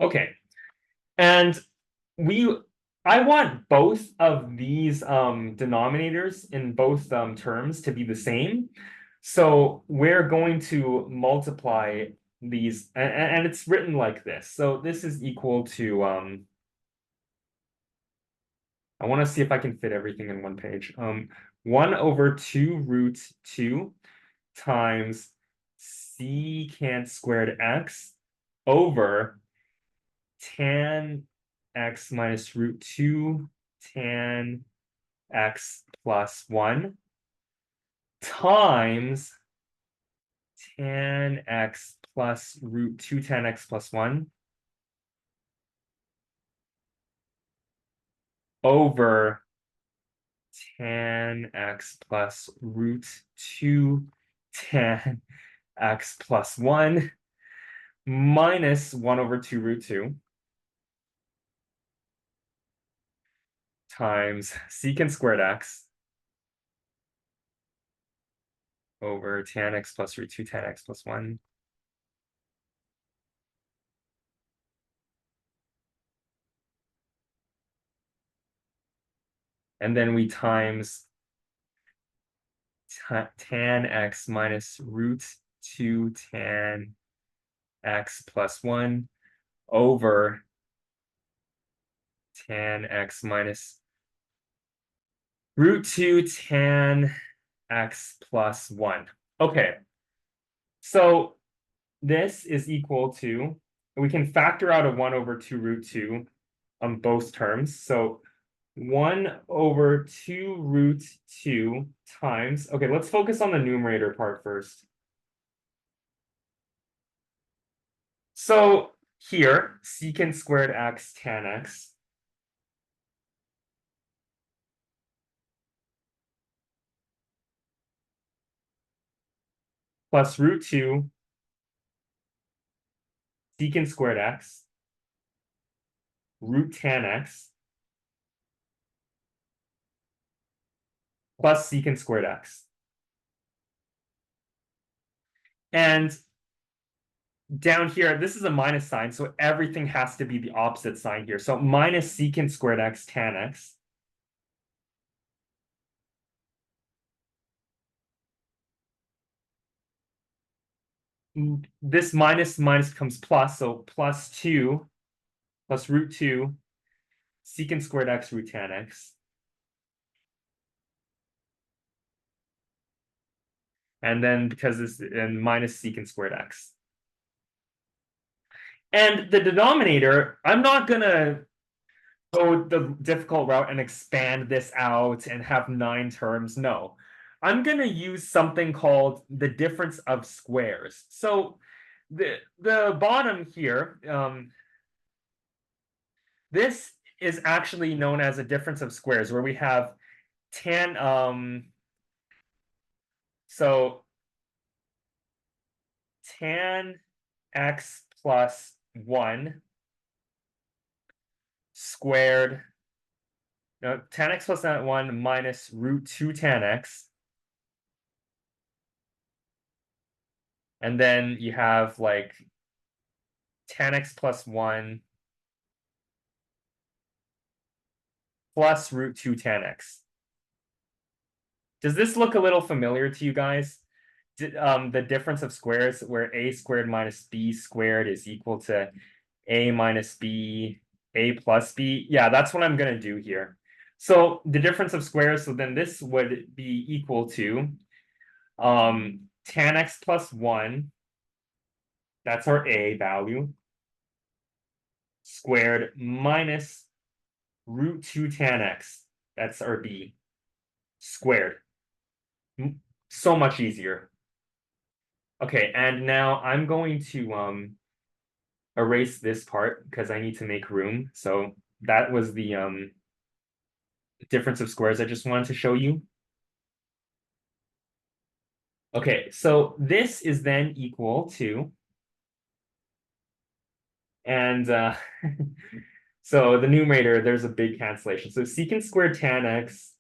Okay, and I want both of these denominators in both terms to be the same. So we're going to multiply these, and it's written like this. So this is equal to, I want to see if I can fit everything in one page. 1 over 2 root 2 times secant squared x over tan x minus root 2 tan x plus 1 times tan x plus root 2 tan x plus 1 over tan x plus root 2 tan x plus 1 minus 1 over 2 root 2 times secant squared x over tan x plus root 2 tan x plus 1. And then we times tan x minus root 2 tan x plus 1 over tan x minus root 2 tan x plus 1. Okay, so this is equal to, we can factor out a 1 over 2 root 2 on both terms. So 1 over 2 root 2 times, okay, let's focus on the numerator part first. So here, secant squared x tan x plus root 2 secant squared x root tan x plus secant squared x. And down here, this is a minus sign, so everything has to be the opposite sign here. So minus secant squared x tan x this minus becomes plus, so plus 2 plus root 2 secant squared x root tan x. And then because this and minus secant squared x. And the denominator, I'm not gonna go the difficult route and expand this out and have 9 terms. No, I'm gonna use something called the difference of squares. So the bottom here, this is actually known as a difference of squares, where we have tan so tan x plus 1 squared, no, tan x plus 1 minus root 2 tan x. And then you have like tan x plus 1 plus root 2 tan x. Does this look a little familiar to you guys? The difference of squares, where a squared minus b squared is equal to a minus b, a plus b. Yeah, that's what I'm going to do here. So the difference of squares, so then this would be equal to tan x plus 1, that's our a value, squared minus root 2 tan x, that's our b, squared. So much easier. Okay, and now I'm going to erase this part because I need to make room. So that was the difference of squares I just wanted to show you. Okay, so this is then equal to, and so the numerator, there's a big cancellation. So secant squared tan x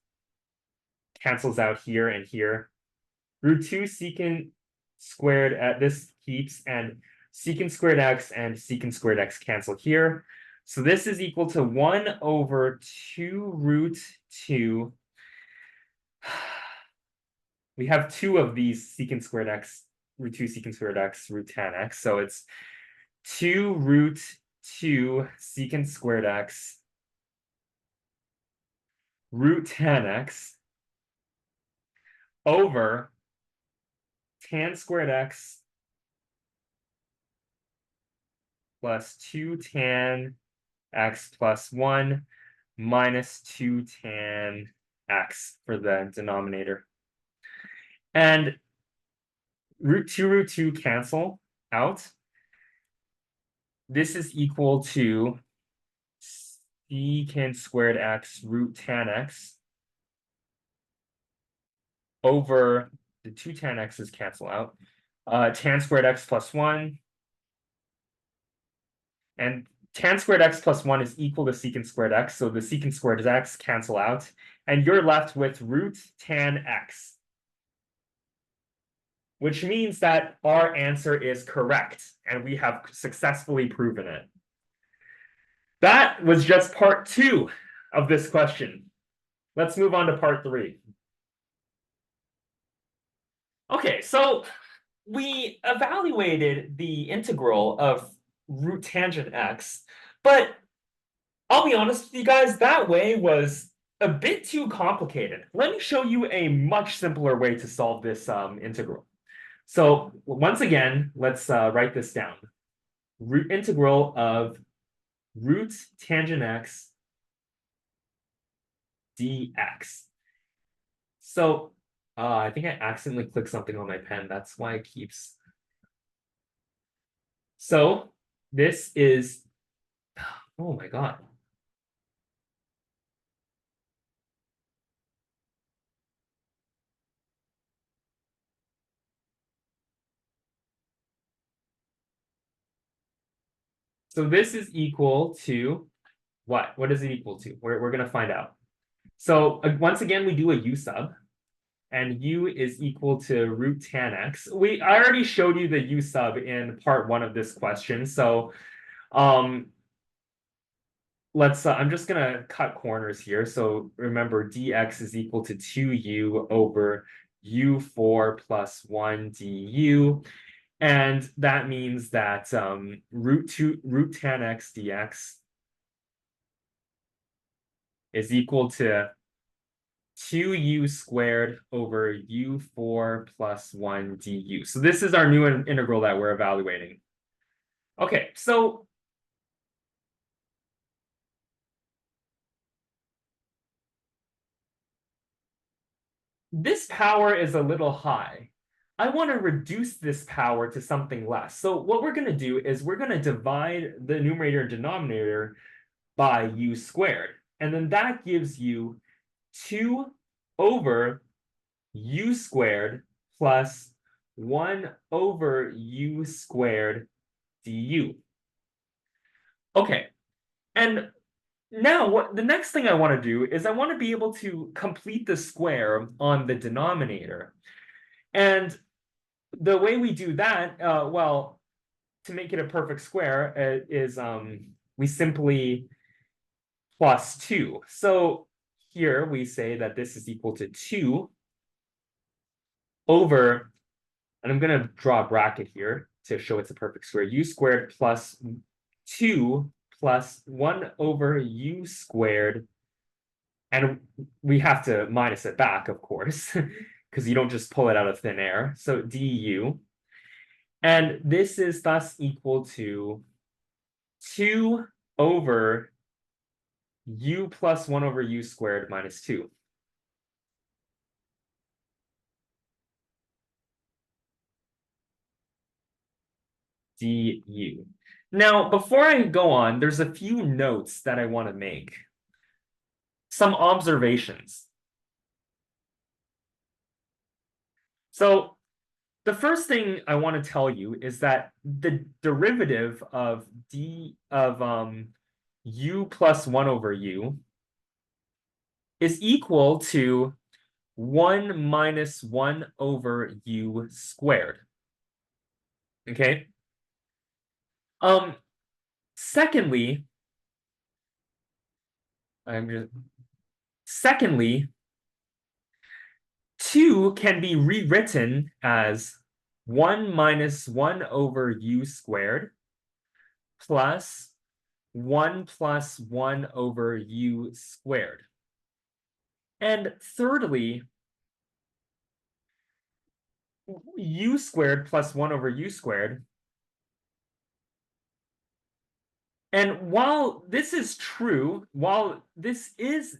cancels out here and here. Root 2 secant squared at this keeps, and secant squared x and secant squared x cancel here. So this is equal to 1 over 2 root 2. We have two of these secant squared x, root 2 secant squared x, root tan x. So it's 2 root 2 secant squared x root tan x over tan squared x plus 2 tan x plus 1 minus 2 tan x for the denominator. And root 2 cancel out. This is equal to secant squared x root tan x over the 2 tan x's cancel out. Tan squared x plus 1. And tan squared x plus 1 is equal to secant squared x. So the secant squared x cancel out. And you're left with root tan x, which means that our answer is correct. And we have successfully proven it. That was just part 2 of this question. Let's move on to part 3. Okay, so we evaluated the integral of root tangent x, but I'll be honest with you guys, that way was a bit too complicated. Let me show you a much simpler way to solve this integral. So once again, let's write this down. Root integral of root tangent x dx. So I think I accidentally clicked something on my pen. That's why it keeps. So this is, oh my God. So this is equal to what? What is it equal to? We're going to find out. So once again, we do a u sub, and u is equal to root tan x. I already showed you the u sub in part 1 of this question. So let's, I'm just going to cut corners here. So remember, dx is equal to 2u over u4 plus 1 du. And that means that root tan x dx is equal to 2u squared over u4 plus 1 du. So this is our new integral that we're evaluating. Okay, so this power is a little high. I want to reduce this power to something less. So what we're going to do is we're going to divide the numerator and denominator by u squared. And then that gives you 2 over u squared plus 1 over u squared du. Okay, and now what the next thing I want to do is I want to be able to complete the square on the denominator. And the way we do that, well, to make it a perfect square is we simply plus 2. So here we say that this is equal to 2 over, and I'm going to draw a bracket here to show it's a perfect square, u squared plus 2 plus 1 over u squared. And we have to minus it back, of course, because you don't just pull it out of thin air. So du. And this is thus equal to 2 over u plus 1 over u squared minus 2. du. Now, before I go on, there's a few notes that I want to make. Some observations. So the first thing I want to tell you is that the derivative of u plus 1 over u is equal to 1 minus 1 over u squared. Okay? Um, secondly, secondly, 2 can be rewritten as 1 minus 1 over u squared plus 1 plus 1 over u squared. And thirdly, u squared plus 1 over u squared. And while this is true, while this is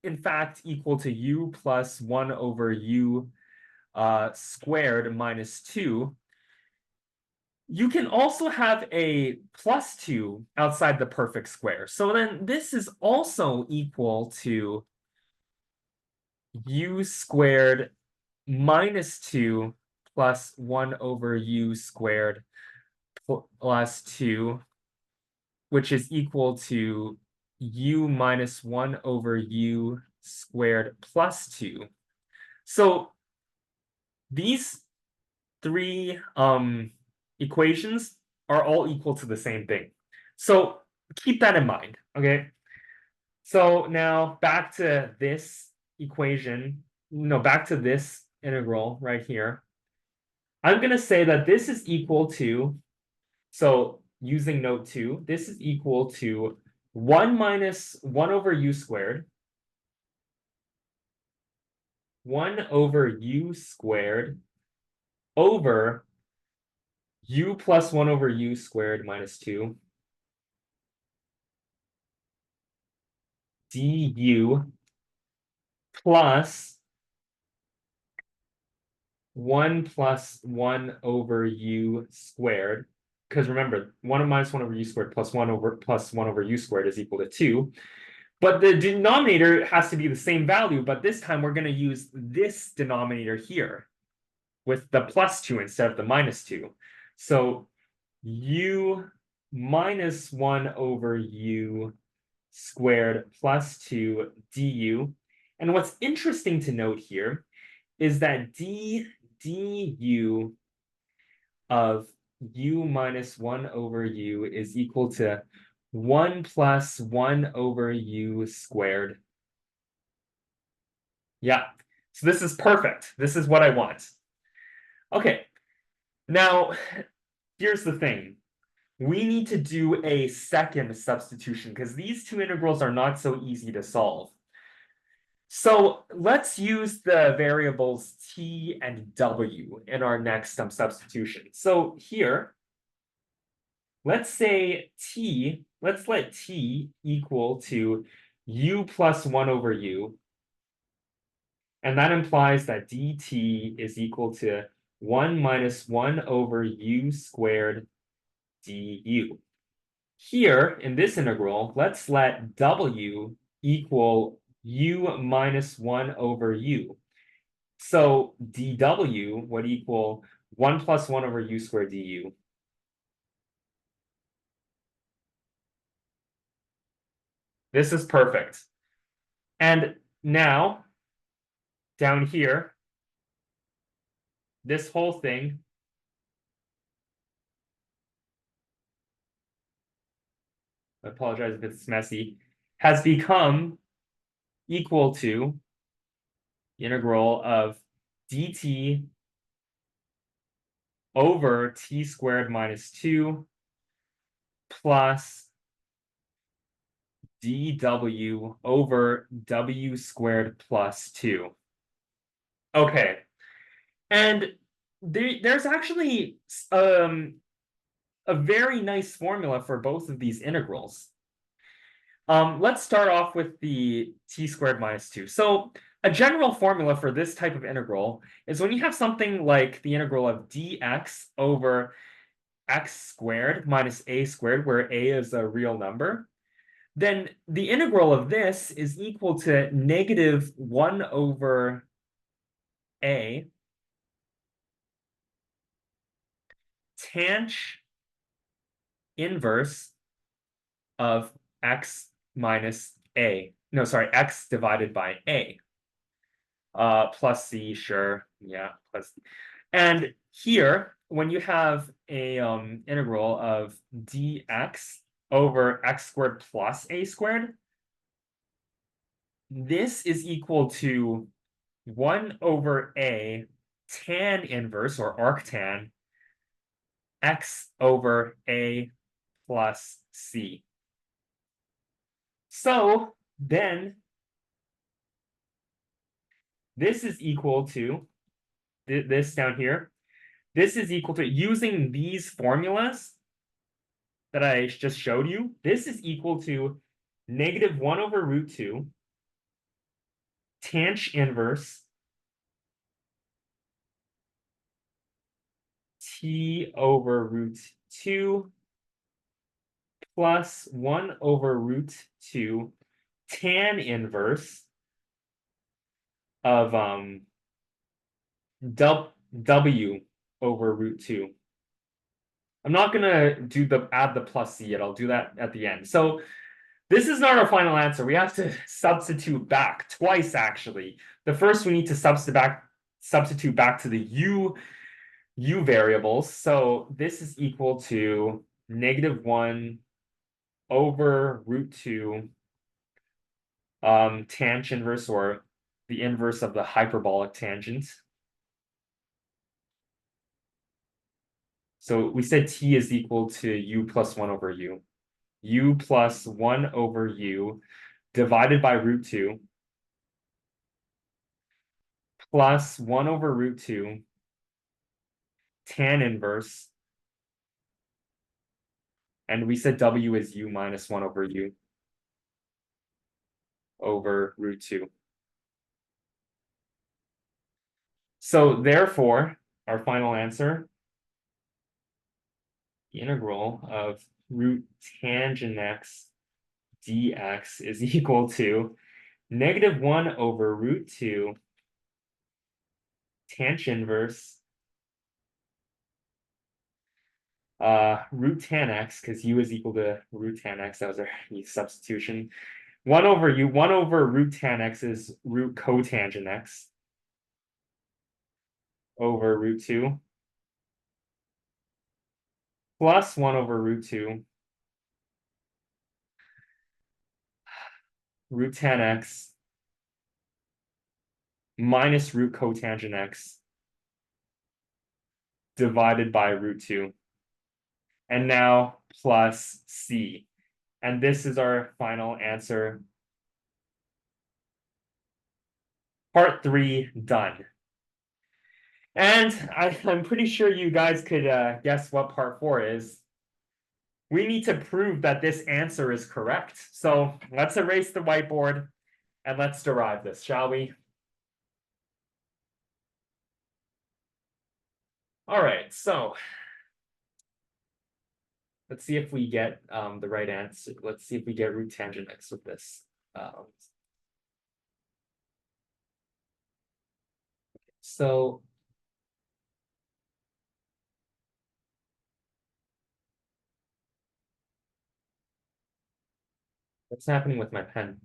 in fact equal to u plus 1 over u squared minus 2, you can also have a plus 2 outside the perfect square. So then this is also equal to u squared minus 2 plus 1 over u squared plus 2, which is equal to u minus 1 over u squared plus 2. So these three equations are all equal to the same thing. So keep that in mind, okay? So now back to this equation, no, back to this integral right here. I'm going to say that this is equal to, so using note 2, this is equal to 1 minus 1 over u squared, 1 over u squared over u plus 1 over u squared minus 2 du plus 1 plus 1 over u squared. Because remember, 1 minus 1 over u squared plus 1 over u squared is equal to 2. But the denominator has to be the same value, but this time we're going to use this denominator here with the plus 2 instead of the minus 2. So u minus 1 over u squared plus 2 du. And what's interesting to note here is that du of u minus 1 over u is equal to 1 plus 1 over u squared. Yeah, so this is perfect. This is what I want. Okay, now here's the thing. We need to do a second substitution because these two integrals are not so easy to solve. So let's use the variables t and w in our next substitution. So here, let's say let's let t equal to u plus 1 over u. And that implies that dt is equal to 1 minus 1 over u squared du. Here, in this integral, let's let w equal u minus 1 over u. So dw would equal 1 plus 1 over u squared du. This is perfect. And now, down here, this whole thing I apologize if it's messy, has become equal to the integral of dt over t squared minus 2 plus dw over w squared plus 2. Okay, and there's actually a very nice formula for both of these integrals. Let's start off with the t squared minus 2. So a general formula for this type of integral is when you have something like the integral of dx over x squared minus a squared, where a is a real number, then the integral of this is equal to negative 1 over a tanh inverse of x minus a. No, sorry, x divided by a. Plus c, sure, yeah, plus. And here, when you have a integral of dx over x squared plus a squared, this is equal to 1 over a tan inverse or arctan x over a plus c. So then this is equal to this down here. This is equal to, using these formulas that I just showed you, this is equal to negative 1 over root 2 tanh inverse t over root 2 plus 1 over root 2 tan inverse of w over root 2. I'm not gonna add the plus c yet. I'll do that at the end. So this is not our final answer. We have to substitute back twice, actually. The first, we need to substitute back to the u variables. So this is equal to negative 1 over root 2 tangent inverse, or the inverse of the hyperbolic tangent. So we said t is equal to u plus 1 over u. U plus 1 over u divided by root 2 plus 1 over root 2 tan inverse. And we said w is u minus 1 over u over root 2. So therefore, our final answer, the integral of root tangent x dx is equal to negative 1 over root 2 tangent inverse root tan x, because u is equal to root tan x. That was our substitution. 1 over u, 1 over root tan x is root cotangent x over root 2 plus 1 over root 2 root tan x minus root cotangent x divided by root 2. And now plus c. And this is our final answer. Part 3 done. And I'm pretty sure you guys could guess what part 4 is. We need to prove that this answer is correct. So let's erase the whiteboard and let's derive this, shall we? All right, so let's see if we get the right answer. Let's see if we get root tangent x with this. So what's happening with my pen?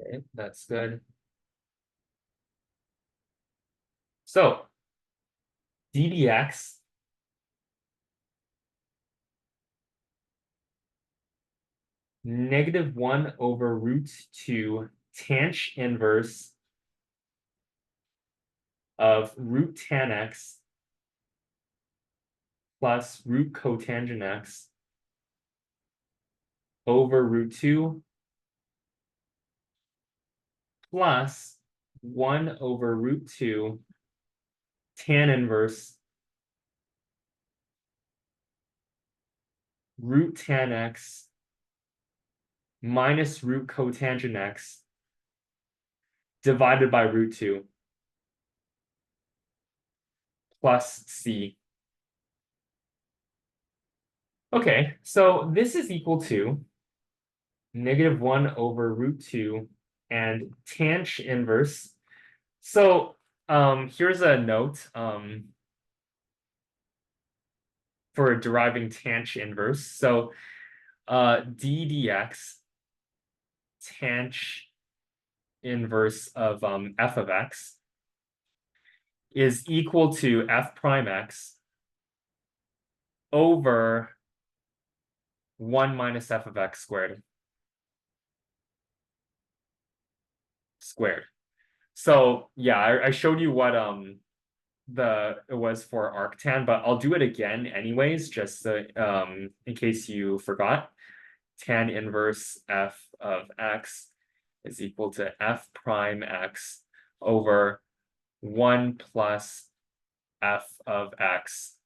Okay, that's good. So ddx negative 1 over root 2 tangent inverse of root tan x plus root cotangent x over root 2 plus 1 over root 2 tan inverse root tan x minus root cotangent x divided by root 2 plus c. Okay, so this is equal to -1 over √2 and tangent inverse. So here's a note for deriving tangent inverse. So d dx tangent inverse of f of x is equal to f prime x over 1 minus f of x squared. So yeah, I showed you what it was for arctan, but I'll do it again anyways, just in case you forgot. Tan inverse f of x is equal to f prime x over 1 plus f of x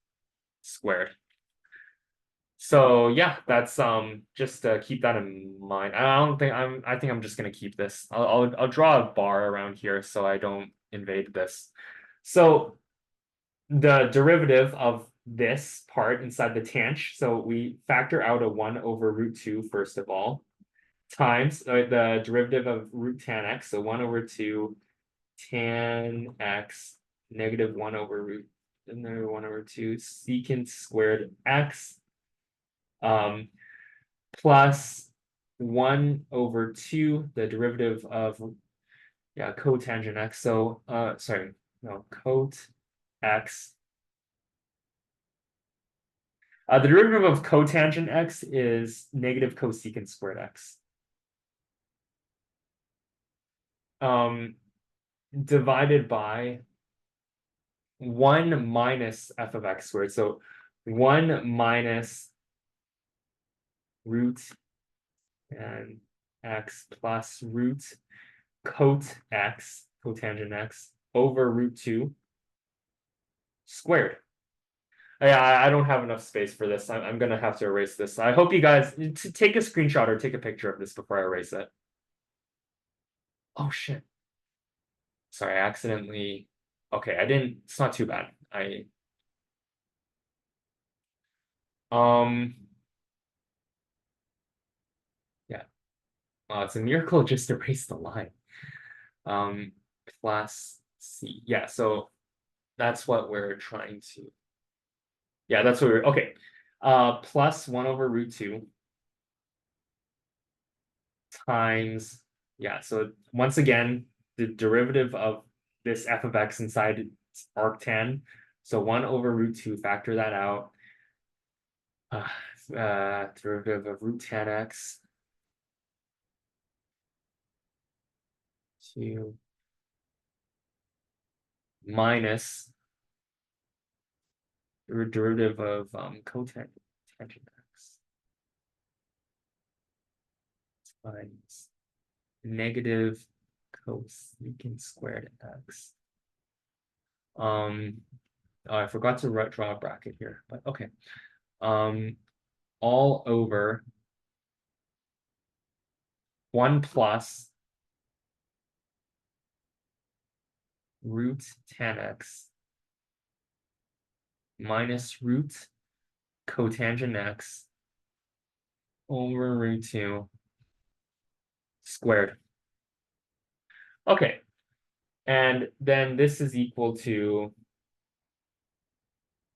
squared. So yeah, that's just to keep that in mind. I think I'm just gonna keep this. I'll draw a bar around here so I don't invade this. So the derivative of this part inside the tangent, so we factor out a 1 over √2 first of all, times the derivative of root tan x, so 1 over 2 tan x -1 over root and then 1 over 2 secant squared x plus 1 over 2 the derivative of cotangent x, so sorry, no, cot x. The derivative of cotangent x is negative cosecant squared x. Divided by 1 minus f of x squared. So 1 minus root and x plus root cotangent x over √2 squared. Yeah, I don't have enough space for this. I'm gonna have to erase this. I hope you guys take a screenshot or take a picture of this before I erase it. Oh shit. Sorry, I accidentally. Okay, I didn't. It's not too bad. Yeah. It's a miracle just erase the line. Plus c. Yeah, so that's what we're trying to. Yeah, that's what we're okay. Plus 1 over √2 times, yeah, so once again, the derivative of this f of x inside arctan. So 1 over √2, factor that out. Derivative of root tan x to minus the derivative of cotangent x times negative cosecant squared x. Oh, I forgot to draw a bracket here, but okay. All over 1 plus root tan x minus root cotangent x over √2 squared. Okay, and then this is equal to,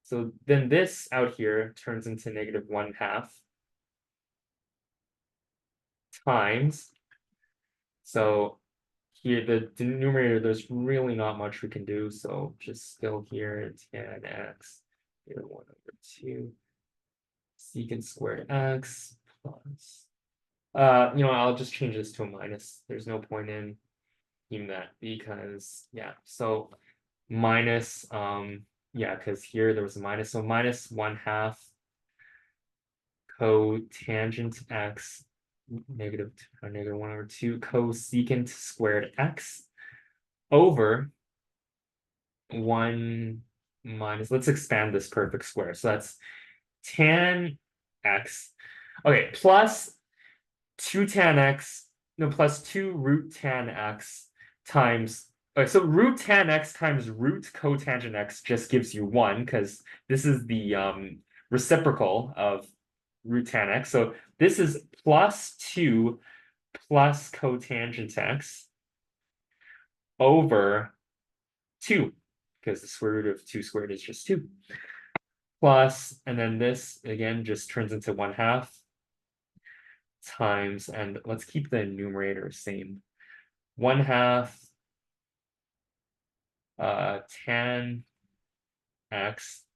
so then this out here turns into -1/2 times, so here the numerator, there's really not much we can do, so just still here tan x here 1 over 2 secant squared x plus I'll just change this to a minus. There's no point in that because so minus because here there was a minus, so -1/2 cotangent x -1 over 2 cosecant squared x over 1 minus, let's expand this perfect square, so that's tan x, okay, plus 2 tan x, no, plus 2 root tan x times, Okay, so root tan x times root cotangent x just gives you 1, because this is the reciprocal of root tan x. So this is plus 2 plus cotangent x over 2, because the square root of 2 squared is just 2. Plus, and then this again just turns into 1/2 times, and let's keep the numerator same. 1/2 tan x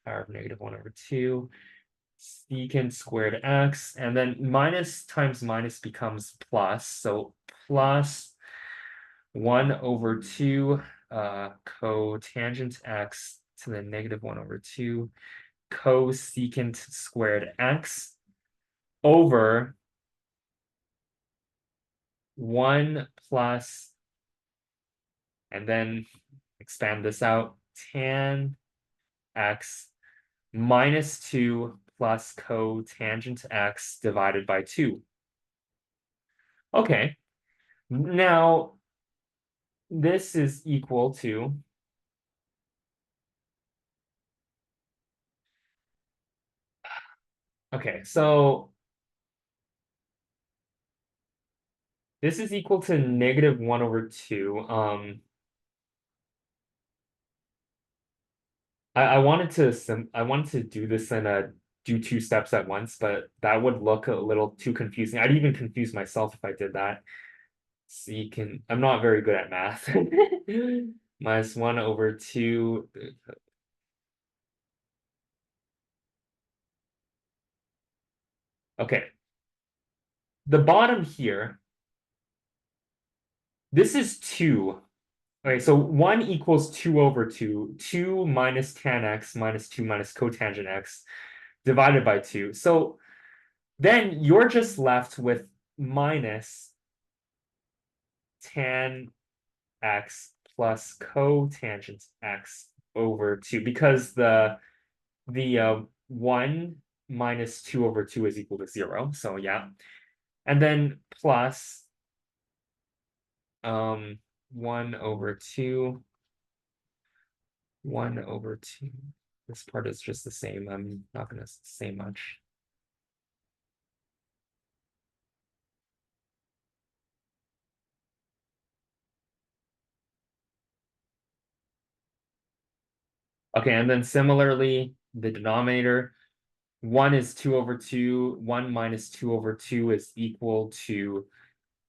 power of -1/2 secant squared x, and then minus times minus becomes plus, so plus 1/2 cotangent x to the -1/2 cosecant squared x over 1 plus, and then expand this out, tan x minus 2 plus cotangent x divided by 2. Okay, now this is equal to, okay, so this is equal to -1/2. I wanted to do this in a do 2 steps at once, but that would look a little too confusing. I'd even confuse myself if I did that. So I'm not very good at math. Minus 1/2. Okay. The bottom here, this is 2. Okay, so 1 equals 2/2. 2 minus tan x minus 2 minus cotangent x divided by 2. So then you're just left with minus tan x plus cotangent x over 2, because the 1 minus 2/2 is equal to 0. So yeah. And then plus 1/2. 1/2. This part is just the same. I'm not going to say much. Okay, and then similarly, the denominator, 1 is 2/2. 1 minus 2/2 is equal to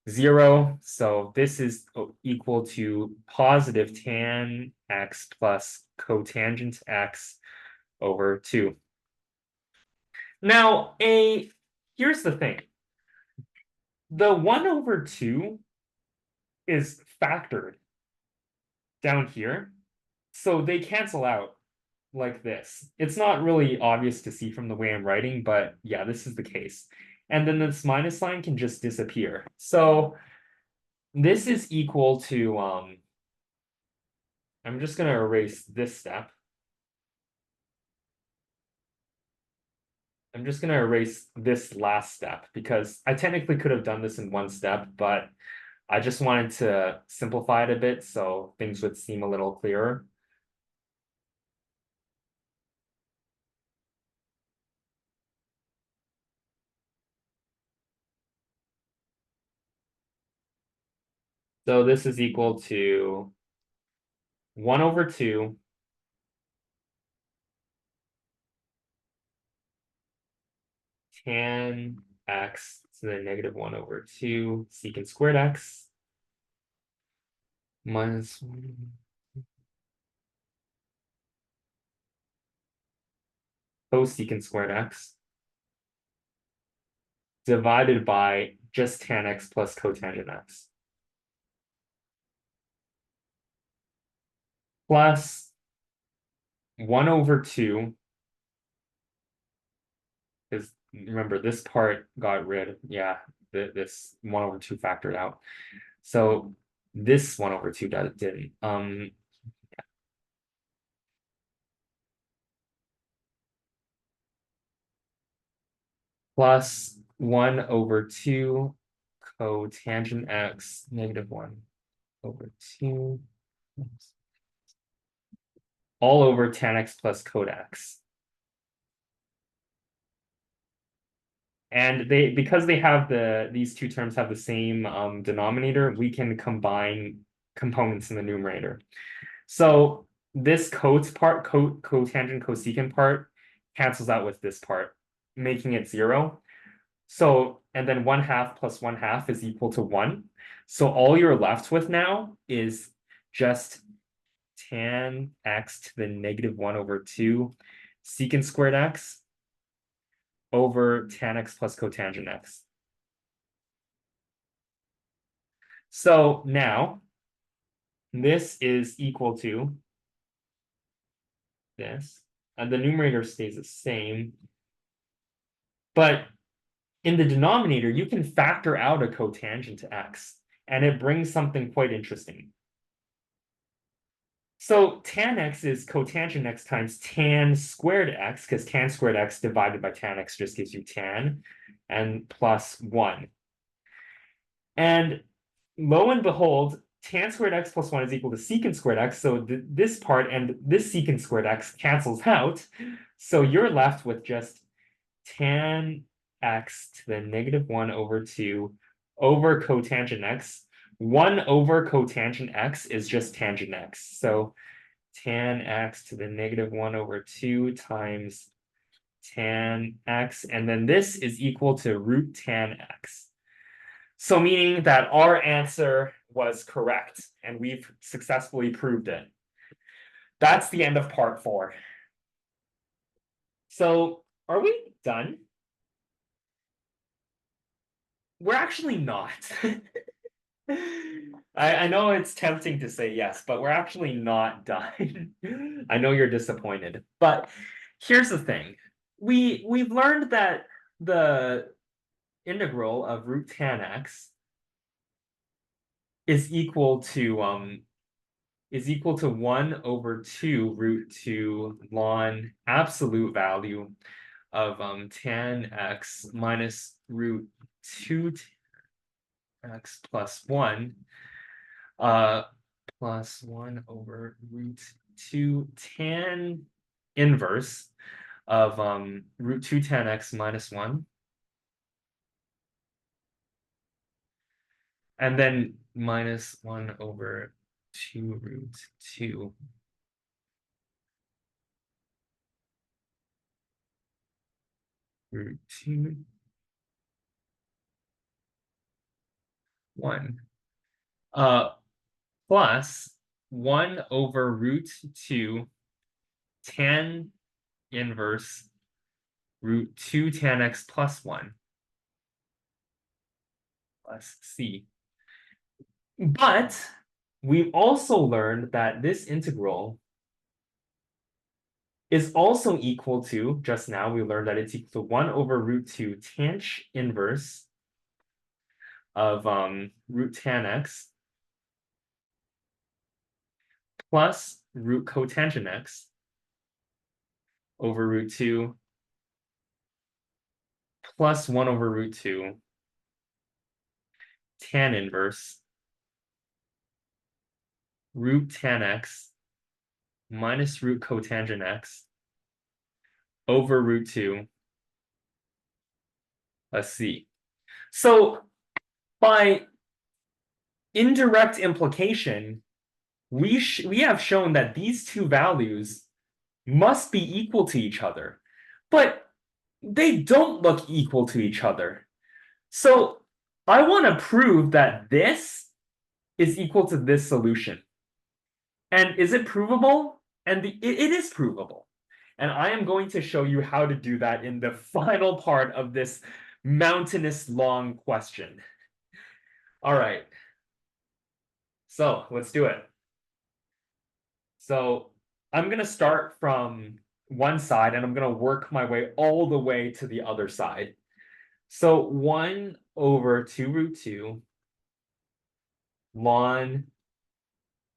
0. So this is equal to positive tan x plus cotangent x over 2. Now, here's the thing. The 1/2 is factored down here, so they cancel out like this. It's not really obvious to see from the way I'm writing, but yeah, this is the case. And then this minus sign can just disappear. So this is equal to, I'm just going to erase this step. I'm just going to erase this last step, because I technically could have done this in one step, but I just wanted to simplify it a bit so things would seem a little clearer. So this is equal to 1/2 tan x to the -1/2 secant squared x minus 1 cosecant squared x divided by just tan x plus cotangent x plus 1/2, because remember this part got rid, yeah, this 1/2 factored out. So this 1/2 didn't. Plus 1/2 cotangent x -1/2 all over tan x plus cot x. And because they have these two terms have the same denominator, we can combine components in the numerator. So this cotangent cosecant part cancels out with this part, making it 0. So, and then 1/2 plus 1/2 is equal to 1. So all you're left with now is just tan x to the -1 over 2 secant squared x over tan x plus cotangent x. So now this is equal to this, and the numerator stays the same. But in the denominator, you can factor out a cotangent to x, and it brings something quite interesting. So tan x is cotangent x times tan squared x, because tan squared x divided by tan x just gives you tan, and plus 1. And lo and behold, tan squared x plus 1 is equal to secant squared x. So this part and this secant squared x cancels out. So you're left with just tan x to the -1 over 2 over cotangent x. 1 over cotangent x is just tangent x. So tan x to the -1 over 2 times tan x. And then this is equal to root tan x. So meaning that our answer was correct, and we've successfully proved it. That's the end of part 4. So are we done? We're actually not. I know it's tempting to say yes, but we're actually not done. I know you're disappointed, but here's the thing. We've learned that the integral of root tan x is equal to 1 over 2 root 2 ln absolute value of tan x minus root 2 x plus 1 plus 1 over root 2 tan inverse of root 2 tan x minus 1. And then minus 1 over 2 root 2 root 2 1 plus 1 over root 2 tan inverse root 2 tan x plus 1 plus c. But we've also learned that this integral is also equal to, just now we learned that it's equal to 1 over root 2 tan inverse of root tan x plus root cotangent x over root 2 plus 1 over root 2 tan inverse root tan x minus root cotangent x over root 2 plus c. So by indirect implication, we have shown that these two values must be equal to each other, but they don't look equal to each other. So I want to prove that this is equal to this solution. And is it provable? And it is provable. And I am going to show you how to do that in the final part of this mountainous long question. All right. So let's do it. So I'm going to start from one side and I'm going to work my way all the way to the other side. So 1 over 2 root 2 ln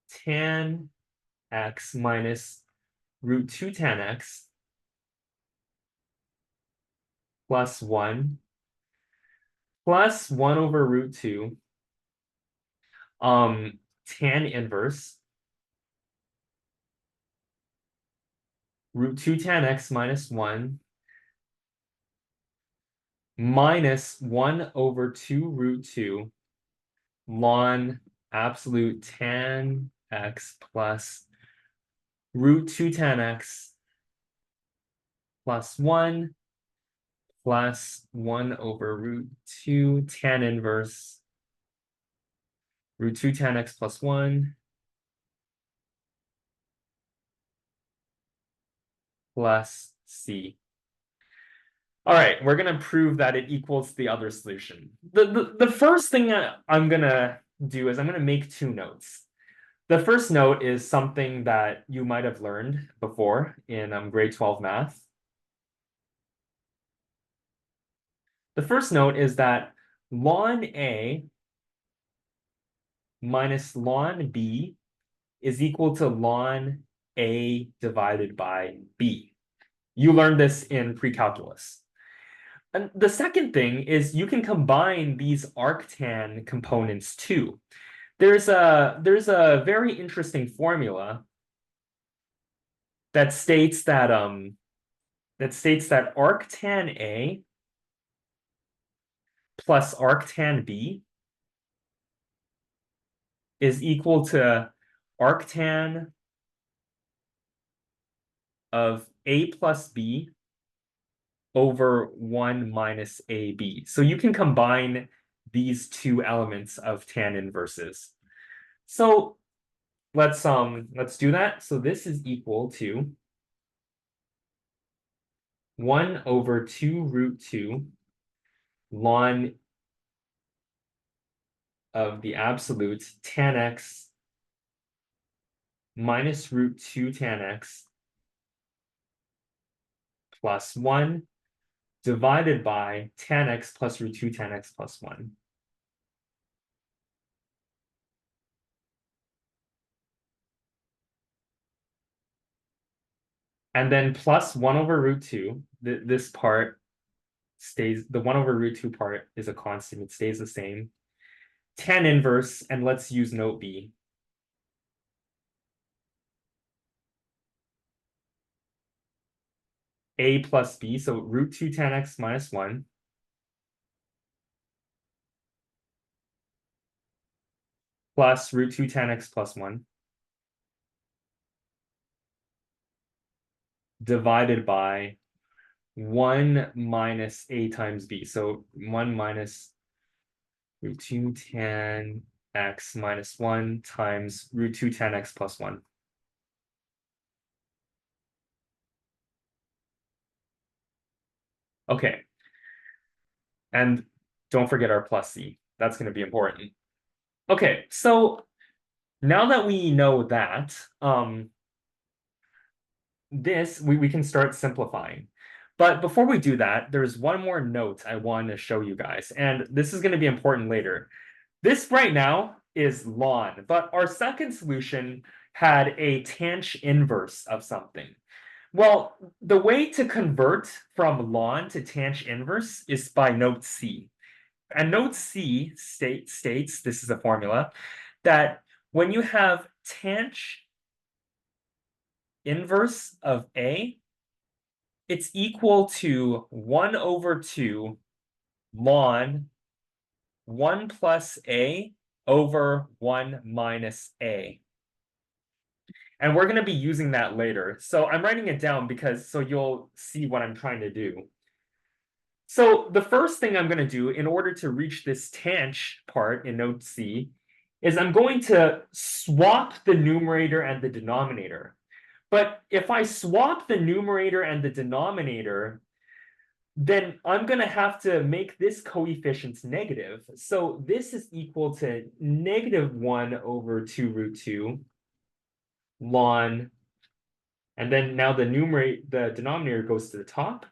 tan x minus root 2 tan x plus 1 plus 1 over root 2 tan inverse root 2 tan x minus 1 minus 1 over 2 root 2 ln absolute tan x plus root 2 tan x plus 1 plus 1 over root 2 tan inverse root 2 tan x plus 1 plus c. All right, we're going to prove that it equals the other solution. The first thing I'm going to do is I'm going to make two notes. The first note is something that you might have learned before in grade 12 math. The first note is that ln A minus ln B is equal to ln A divided by B. You learned this in pre-calculus. And the second thing is you can combine these arctan components too. There's a very interesting formula that states that arctan A plus arctan B is equal to arctan of A plus B over 1 minus AB. So you can combine these two elements of tan inverses. So let's do that. So this is equal to 1 over 2 root 2 ln of the absolute tan x minus root 2 tan x plus 1 divided by tan x plus root 2 tan x plus 1. And then plus 1 over root 2. This part stays, the 1 over root 2 part is a constant. It stays the same. Tan inverse, and let's use note B. A plus B, so root 2 tan x minus 1 plus root 2 tan x plus 1 divided by 1 minus A times B. So 1 minus root 2 tan x minus 1 times root 2 tan x plus 1. Okay. And don't forget our plus C. That's going to be important. Okay, so now that we know that, we can start simplifying. But before we do that, there's one more note I want to show you guys, and this is going to be important later. This right now is ln, but our second solution had a tanh inverse of something. Well, the way to convert from ln to tanh inverse is by note C. And note C states, this is a formula, that when you have tanh inverse of A, it's equal to 1 over 2 ln 1 plus A over 1 minus A. And we're going to be using that later. So I'm writing it down so you'll see what I'm trying to do. So the first thing I'm going to do in order to reach this tanh part in note C is I'm going to swap the numerator and the denominator. But if I swap the numerator and the denominator, then I'm going to have to make this coefficient negative. So this is equal to negative 1 over 2 root 2 ln, and then now the denominator goes to the top.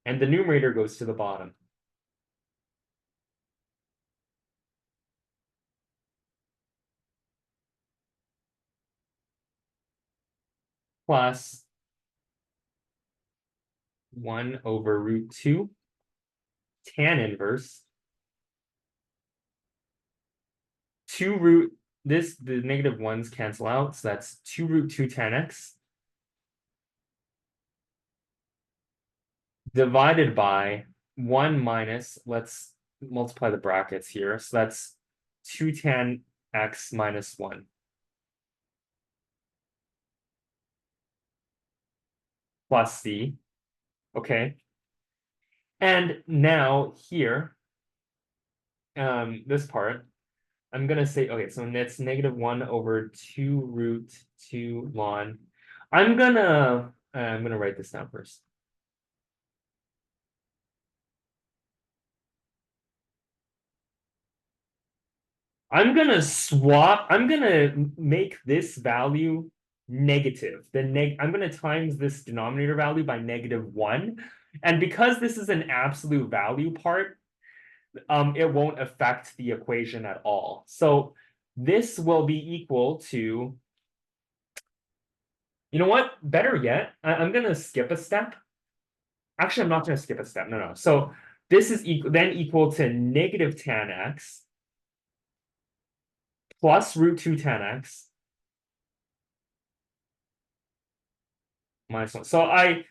And the numerator goes to the bottom. Plus 1 over root 2 tan inverse 2 root, the negative ones cancel out, so that's 2 root 2 tan x divided by 1 minus, let's multiply the brackets here, so that's 2 tan x minus 1 plus c, okay? And now here, this part, I'm gonna say, okay, so that's negative 1 over 2 root 2 ln. I'm gonna write this down first. I'm gonna make this value negative. I'm gonna times this denominator value by -1. And because this is an absolute value part, it won't affect the equation at all. So this will be equal to, you know what? Better yet, I'm gonna skip a step. Actually, I'm not gonna skip a step. No. So this is then equal to negative tan x plus root 2 tan x minus 1. So I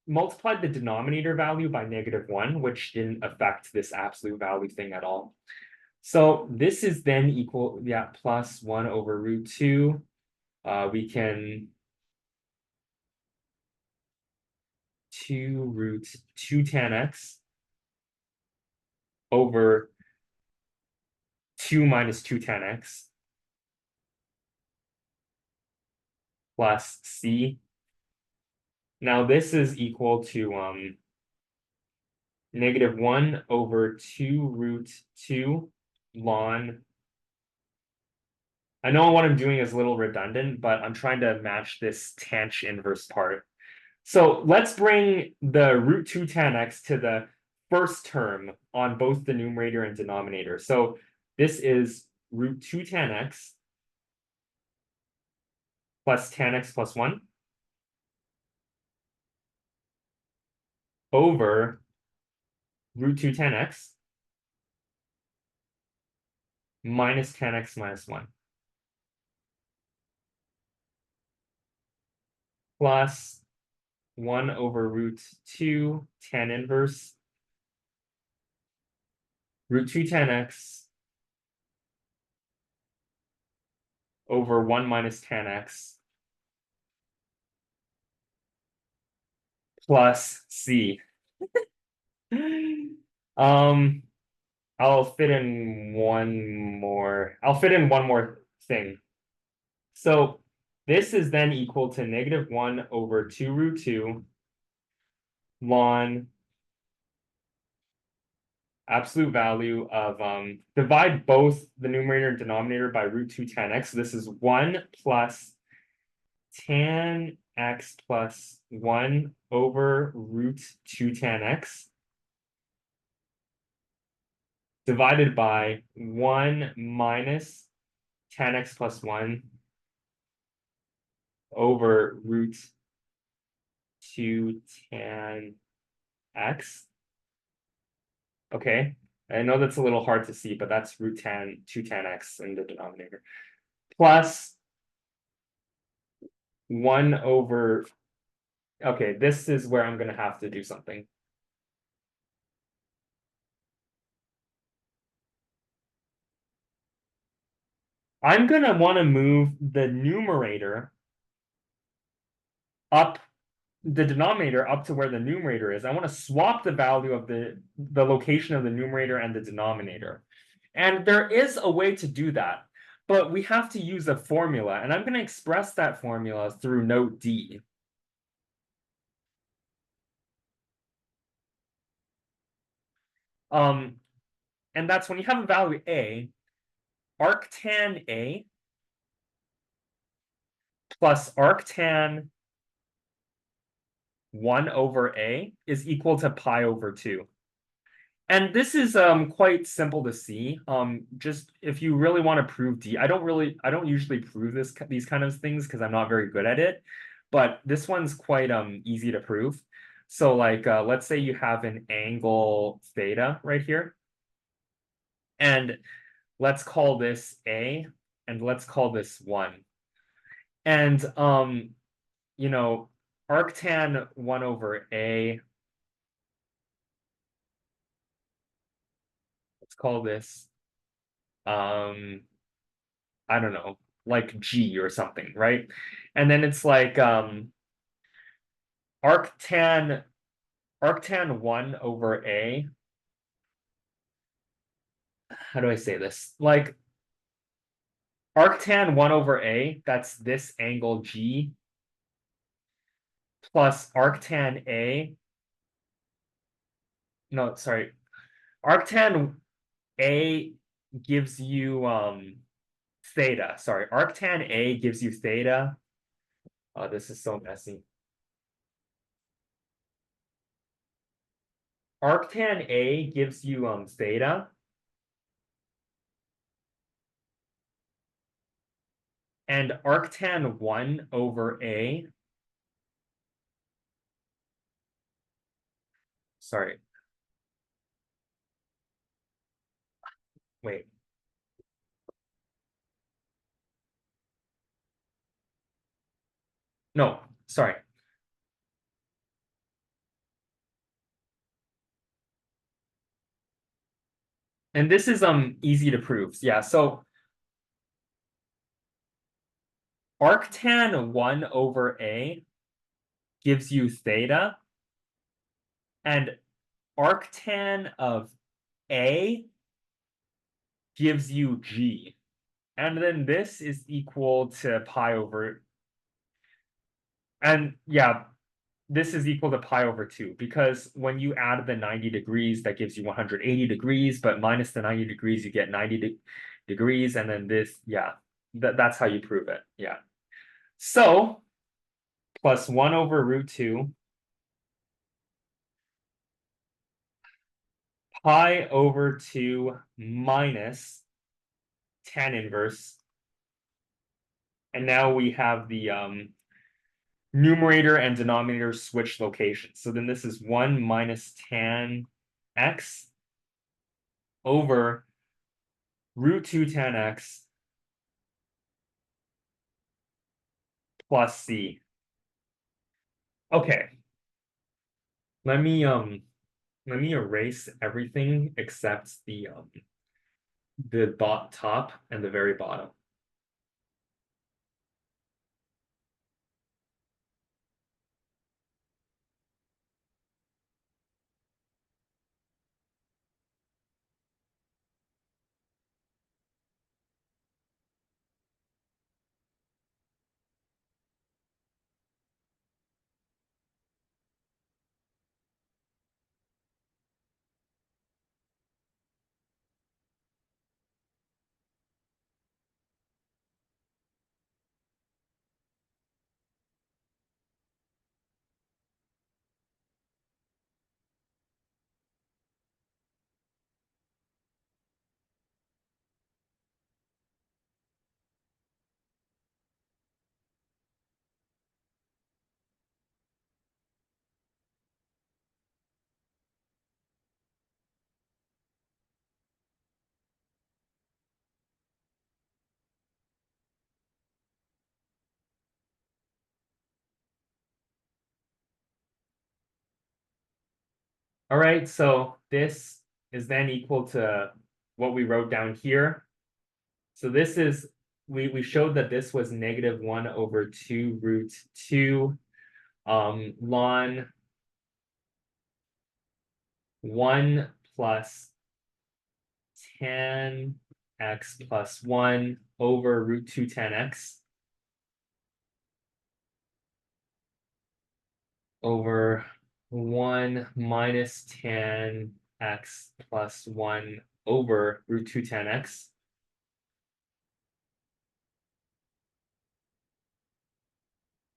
multiplied the denominator value by -1, which didn't affect this absolute value thing at all. So this is then equal, yeah, plus 1 over root 2. We can 2 root 2 tan x over 2 minus 2 tan x plus c. Now this is equal to -1 over 2 root 2 ln. I know what I'm doing is a little redundant, but I'm trying to match this tangent inverse part. So let's bring the root 2 tan x to the first term on both the numerator and denominator. So this is root 2 tan x plus tan x plus 1 over root 2 tan x minus tan x minus 1 plus 1 over root 2 tan inverse root 2 tan x over 1 minus tan x plus c. Um, I'll fit in one more. I'll fit in one more thing. So this is then equal to -1 over 2 root 2 ln absolute value of divide both the numerator and denominator by root 2 tan x. So this is 1 plus tan x plus 1 over root 2 tan x divided by 1 minus tan x plus 1 over root 2 tan x. Okay, I know that's a little hard to see, but that's root 2 tan x in the denominator. Plus 1 over, okay, this is where I'm going to have to do something. I'm going to want to move the numerator up, the denominator up to where the numerator is. I want to swap the value of the location of the numerator and the denominator. And there is a way to do that, but we have to use a formula, and I'm going to express that formula through note D. And that's when you have a value A, arctan A plus arctan 1 over A is equal to pi over 2. And this is quite simple to see. Just if you really want to prove D, I don't usually prove these kind of things because I'm not very good at it, but this one's quite easy to prove. So like let's say you have an angle theta right here. And let's call this A, and let's call this 1. And you know, arctan 1 over A, let's call this I don't know, like G or something, right? And then it's like arctan 1 over A. How do I say this? Like arctan 1 over A, that's this angle G, plus arctan A. No, sorry. Arctan A gives you theta. Sorry, arctan A gives you theta. Oh, this is so messy. Arctan A gives you theta. And arctan 1 over A. Sorry. Wait. No, sorry. And this is easy to prove. Yeah, so arctan 1 over A gives you theta, and arctan of A gives you G. And then this is equal to pi over, and yeah, this is equal to pi over 2, because when you add the 90 degrees, that gives you 180 degrees, but minus the 90 degrees, you get 90 degrees, and then this, yeah, that's how you prove it, yeah. So, plus 1 over root 2, pi over 2 minus tan inverse, and now we have the numerator and denominator switch locations. So then this is 1 minus tan x over root 2 tan x plus c. Okay. Let me erase everything except the top and the very bottom. All right, so this is then equal to what we wrote down here. So this is, we showed that this was negative 1 over 2 root 2 ln 1 plus tan x plus 1 over root 2 tan x over 1 minus tan x plus 1 over root 2 tan x.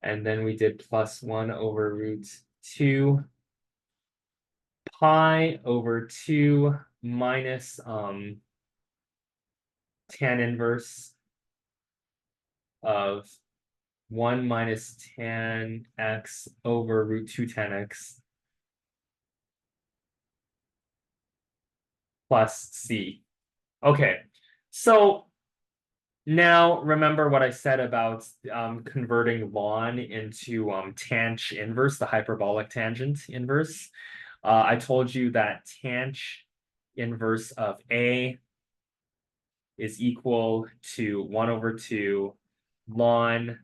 And then we did plus 1 over root 2 pi over 2 minus tan inverse of 1 minus tan x over root 2 tan x plus c. Okay, so now remember what I said about converting ln into tanh inverse, the hyperbolic tangent inverse. I told you that tanh inverse of A is equal to 1 over 2 ln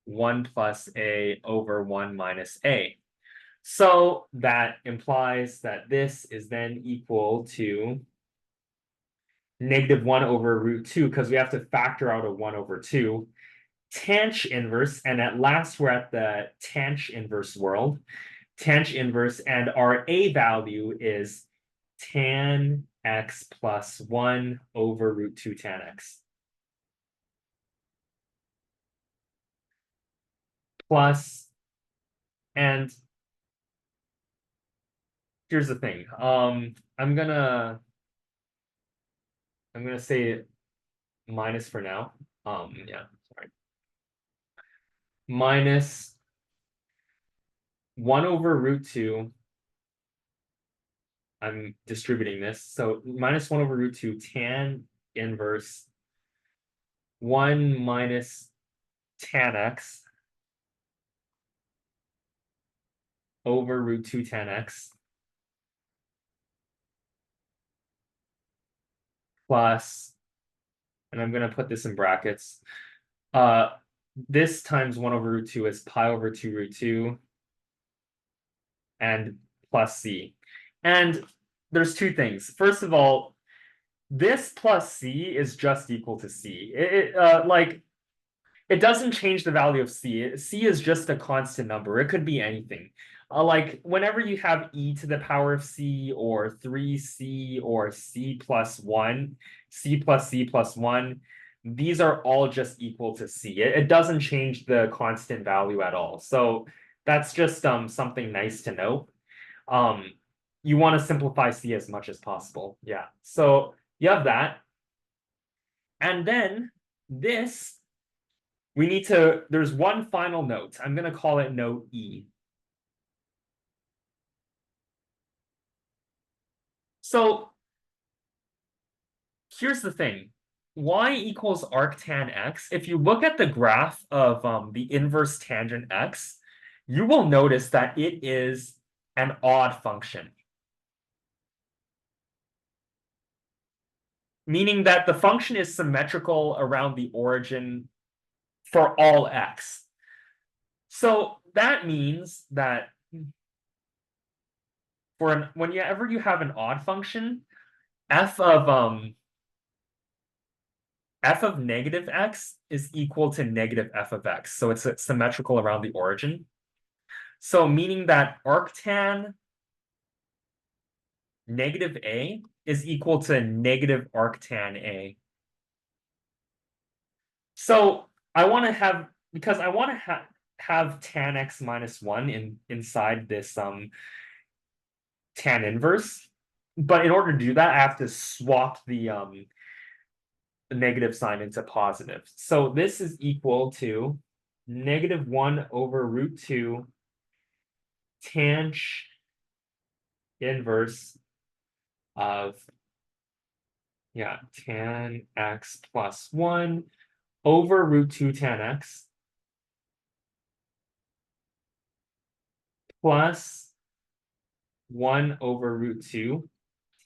1 plus A over 1 minus A. So that implies that this is then equal to -1 over root 2, because we have to factor out a 1 over 2. Tanh inverse, and at last we're at the tanh inverse world. Tanh inverse, and our A value is tan x plus 1 over root 2 tan x. Plus, and here's the thing. I'm gonna say minus for now. Yeah, sorry. Minus 1 over root 2. I'm distributing this. So minus 1 over root 2 tan inverse 1 minus tan x over root 2 tan x plus, and I'm going to put this in brackets. This times 1 over root 2 is pi over 2 root 2 and plus c. And there's two things. First of all, this plus c is just equal to c. Like, it doesn't change the value of c. C is just a constant number. It could be anything. Like whenever you have e to the power of c or 3c or c plus 1, c plus c plus 1, these are all just equal to c. It doesn't change the constant value at all. So that's just something nice to know. Um, you want to simplify c as much as possible. Yeah. So you have that. And then this, we need to, there's one final note. I'm going to call it note E. So here's the thing. Y equals arctan x. If you look at the graph of the inverse tangent x, you will notice that it is an odd function. Meaning that the function is symmetrical around the origin for all x. So that means that whenever you have an odd function, f of negative x is equal to negative f of x. So it's symmetrical around the origin. So meaning that arctan negative a is equal to negative arctan a. So I want to have, because I want to have tan x minus 1 inside this tan inverse. But in order to do that, I have to swap the negative sign into positive. So this is equal to -1 over root 2 tanh inverse of, yeah, tan x plus 1 over root 2 tan x plus 1 over root 2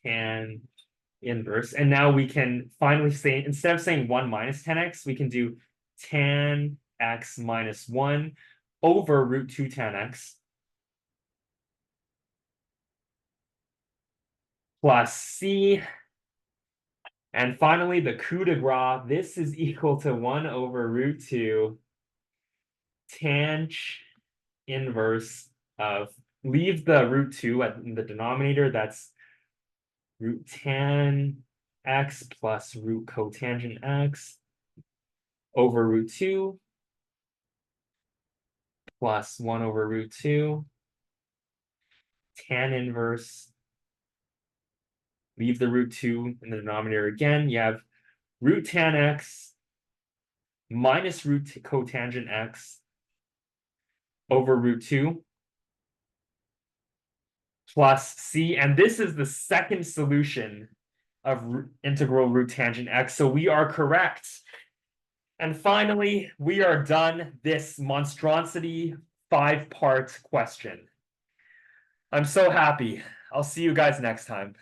tan inverse. And now we can finally say, instead of saying 1 minus tan x, we can do tan x minus 1 over root 2 tan x plus c. And finally, the coup de grace, this is equal to 1 over root 2 tanh inverse of, leave the root 2 in the denominator, that's root tan x plus root cotangent x over root 2 plus 1 over root 2 tan inverse, leave the root 2 in the denominator again, you have root tan x minus root cotangent x over root 2 plus c, and this is the second solution of integral root tangent x. So we are correct. And finally, we are done this monstrosity 5-part question. I'm so happy. I'll see you guys next time.